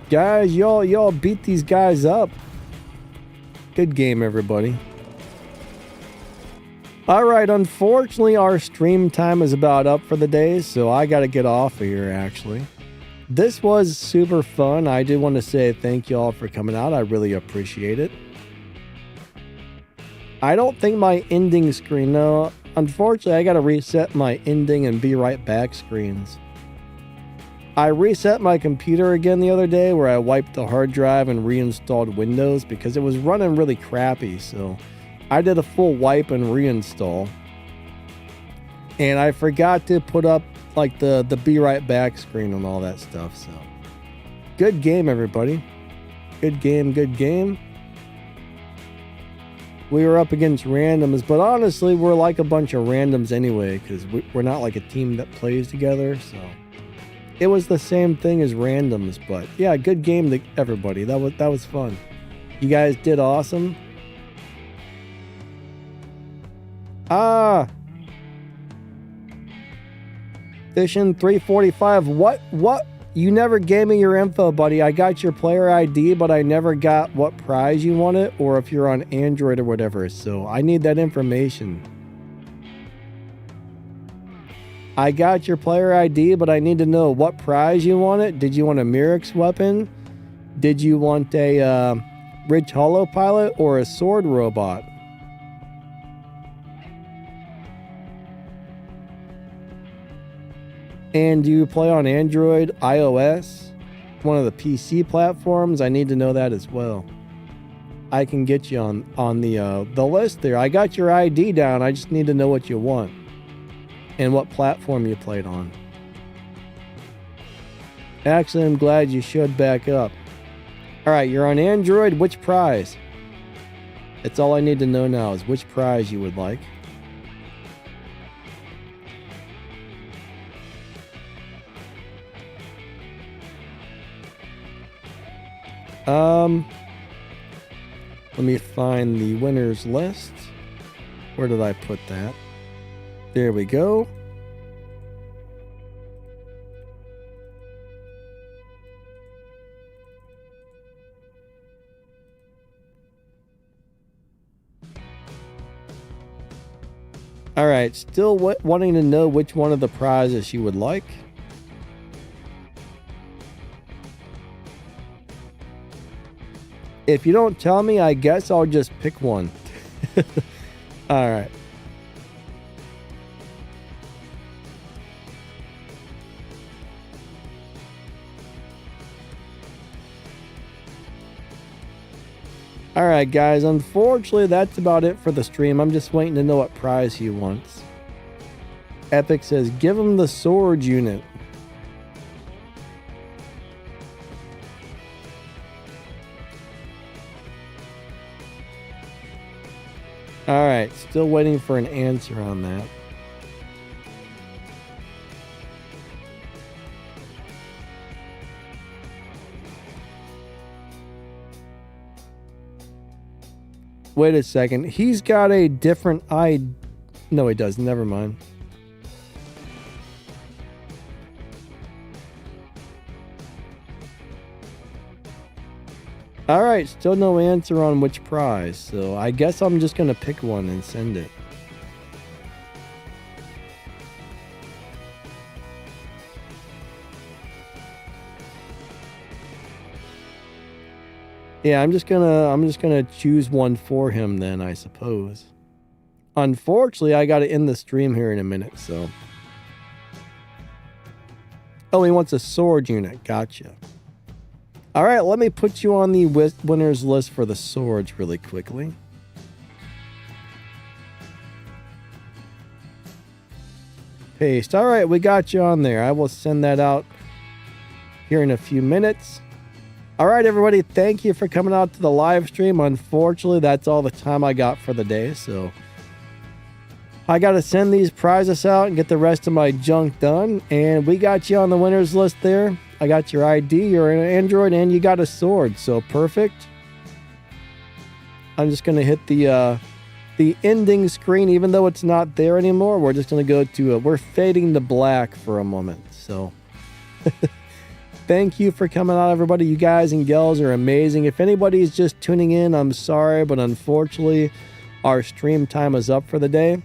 Guys, y'all beat these guys up. Good game, everybody. Alright, unfortunately our stream time is about up for the day, so I gotta get off of here actually. This was super fun. I do want to say thank you all for coming out. I really appreciate it. I don't think my ending screen, no. Unfortunately, I gotta reset my ending and be right back screens. I reset my computer again the other day where I wiped the hard drive and reinstalled Windows because it was running really crappy. So I did a full wipe and reinstall. And I forgot to put up like the be right back screen and all that stuff. So good game, everybody. Good game, good game. We were up against randoms, but honestly, we're like a bunch of randoms anyway because we're not like a team that plays together. So it was the same thing as randoms, but yeah, good game to everybody. That was fun. You guys did awesome. Ah, Fishing 345. What? You never gave me your info, buddy. I got your player ID, but I never got what prize you wanted, or if you're on Android or whatever. So I need that information. I got your player ID, but I need to know what prize you wanted. Did you want a Mirix weapon? Did you want a Ridge Hollow pilot or a sword robot? And do you play on Android, iOS, one of the PC platforms? I need to know that as well. I can get you on the list there. I got your ID down. I just need to know what you want and what platform you played on. Actually, I'm glad you showed back up. All right, you're on Android. Which prize? That's all I need to know now is which prize you would like. Let me find the winners list. Where did I put that? There we go. All right, still wanting to know which one of the prizes you would like. If you don't tell me, I guess I'll just pick one. All right. All right, guys. Unfortunately, that's about it for the stream. I'm just waiting to know what prize he wants. Epic says, give him the sword unit. All right, still waiting for an answer on that. Wait a second. He's got a different ID. No, he does. Never mind. All right, still no answer on which prize. So I guess I'm just going to pick one and send it. Yeah, I'm just gonna choose one for him then, I suppose. Unfortunately, I gotta end the stream here in a minute, so. Oh, he wants a sword unit. Gotcha. All right, let me put you on the winners list for the swords really quickly. Paste. All right, we got you on there. I will send that out here in a few minutes. All right, everybody, thank you for coming out to the live stream. Unfortunately, that's all the time I got for the day, so I got to send these prizes out and get the rest of my junk done. And we got you on the winners list there. I got your ID, you're an Android, and you got a sword, so perfect. I'm just going to hit the ending screen, even though it's not there anymore. We're just going to go to, we're fading to black for a moment, so... Thank you for coming out, everybody. You guys and gals are amazing. If anybody's just tuning in, I'm sorry, but unfortunately, our stream time is up for the day.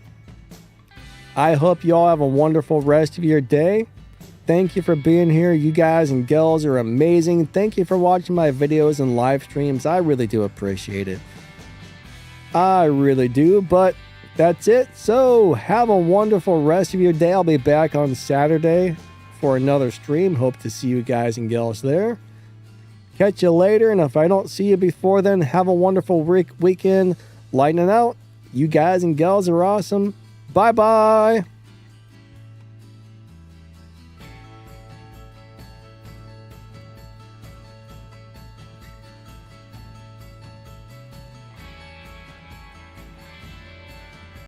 I hope you all have a wonderful rest of your day. Thank you for being here. You guys and gals are amazing. Thank you for watching my videos and live streams. I really do appreciate it. I really do, but that's it. So have a wonderful rest of your day. I'll be back on Saturday for another stream. Hope to see you guys and gals there. Catch you later, and if I don't see you before then, have a wonderful weekend. Lightning out. You guys and gals are awesome. Bye-bye.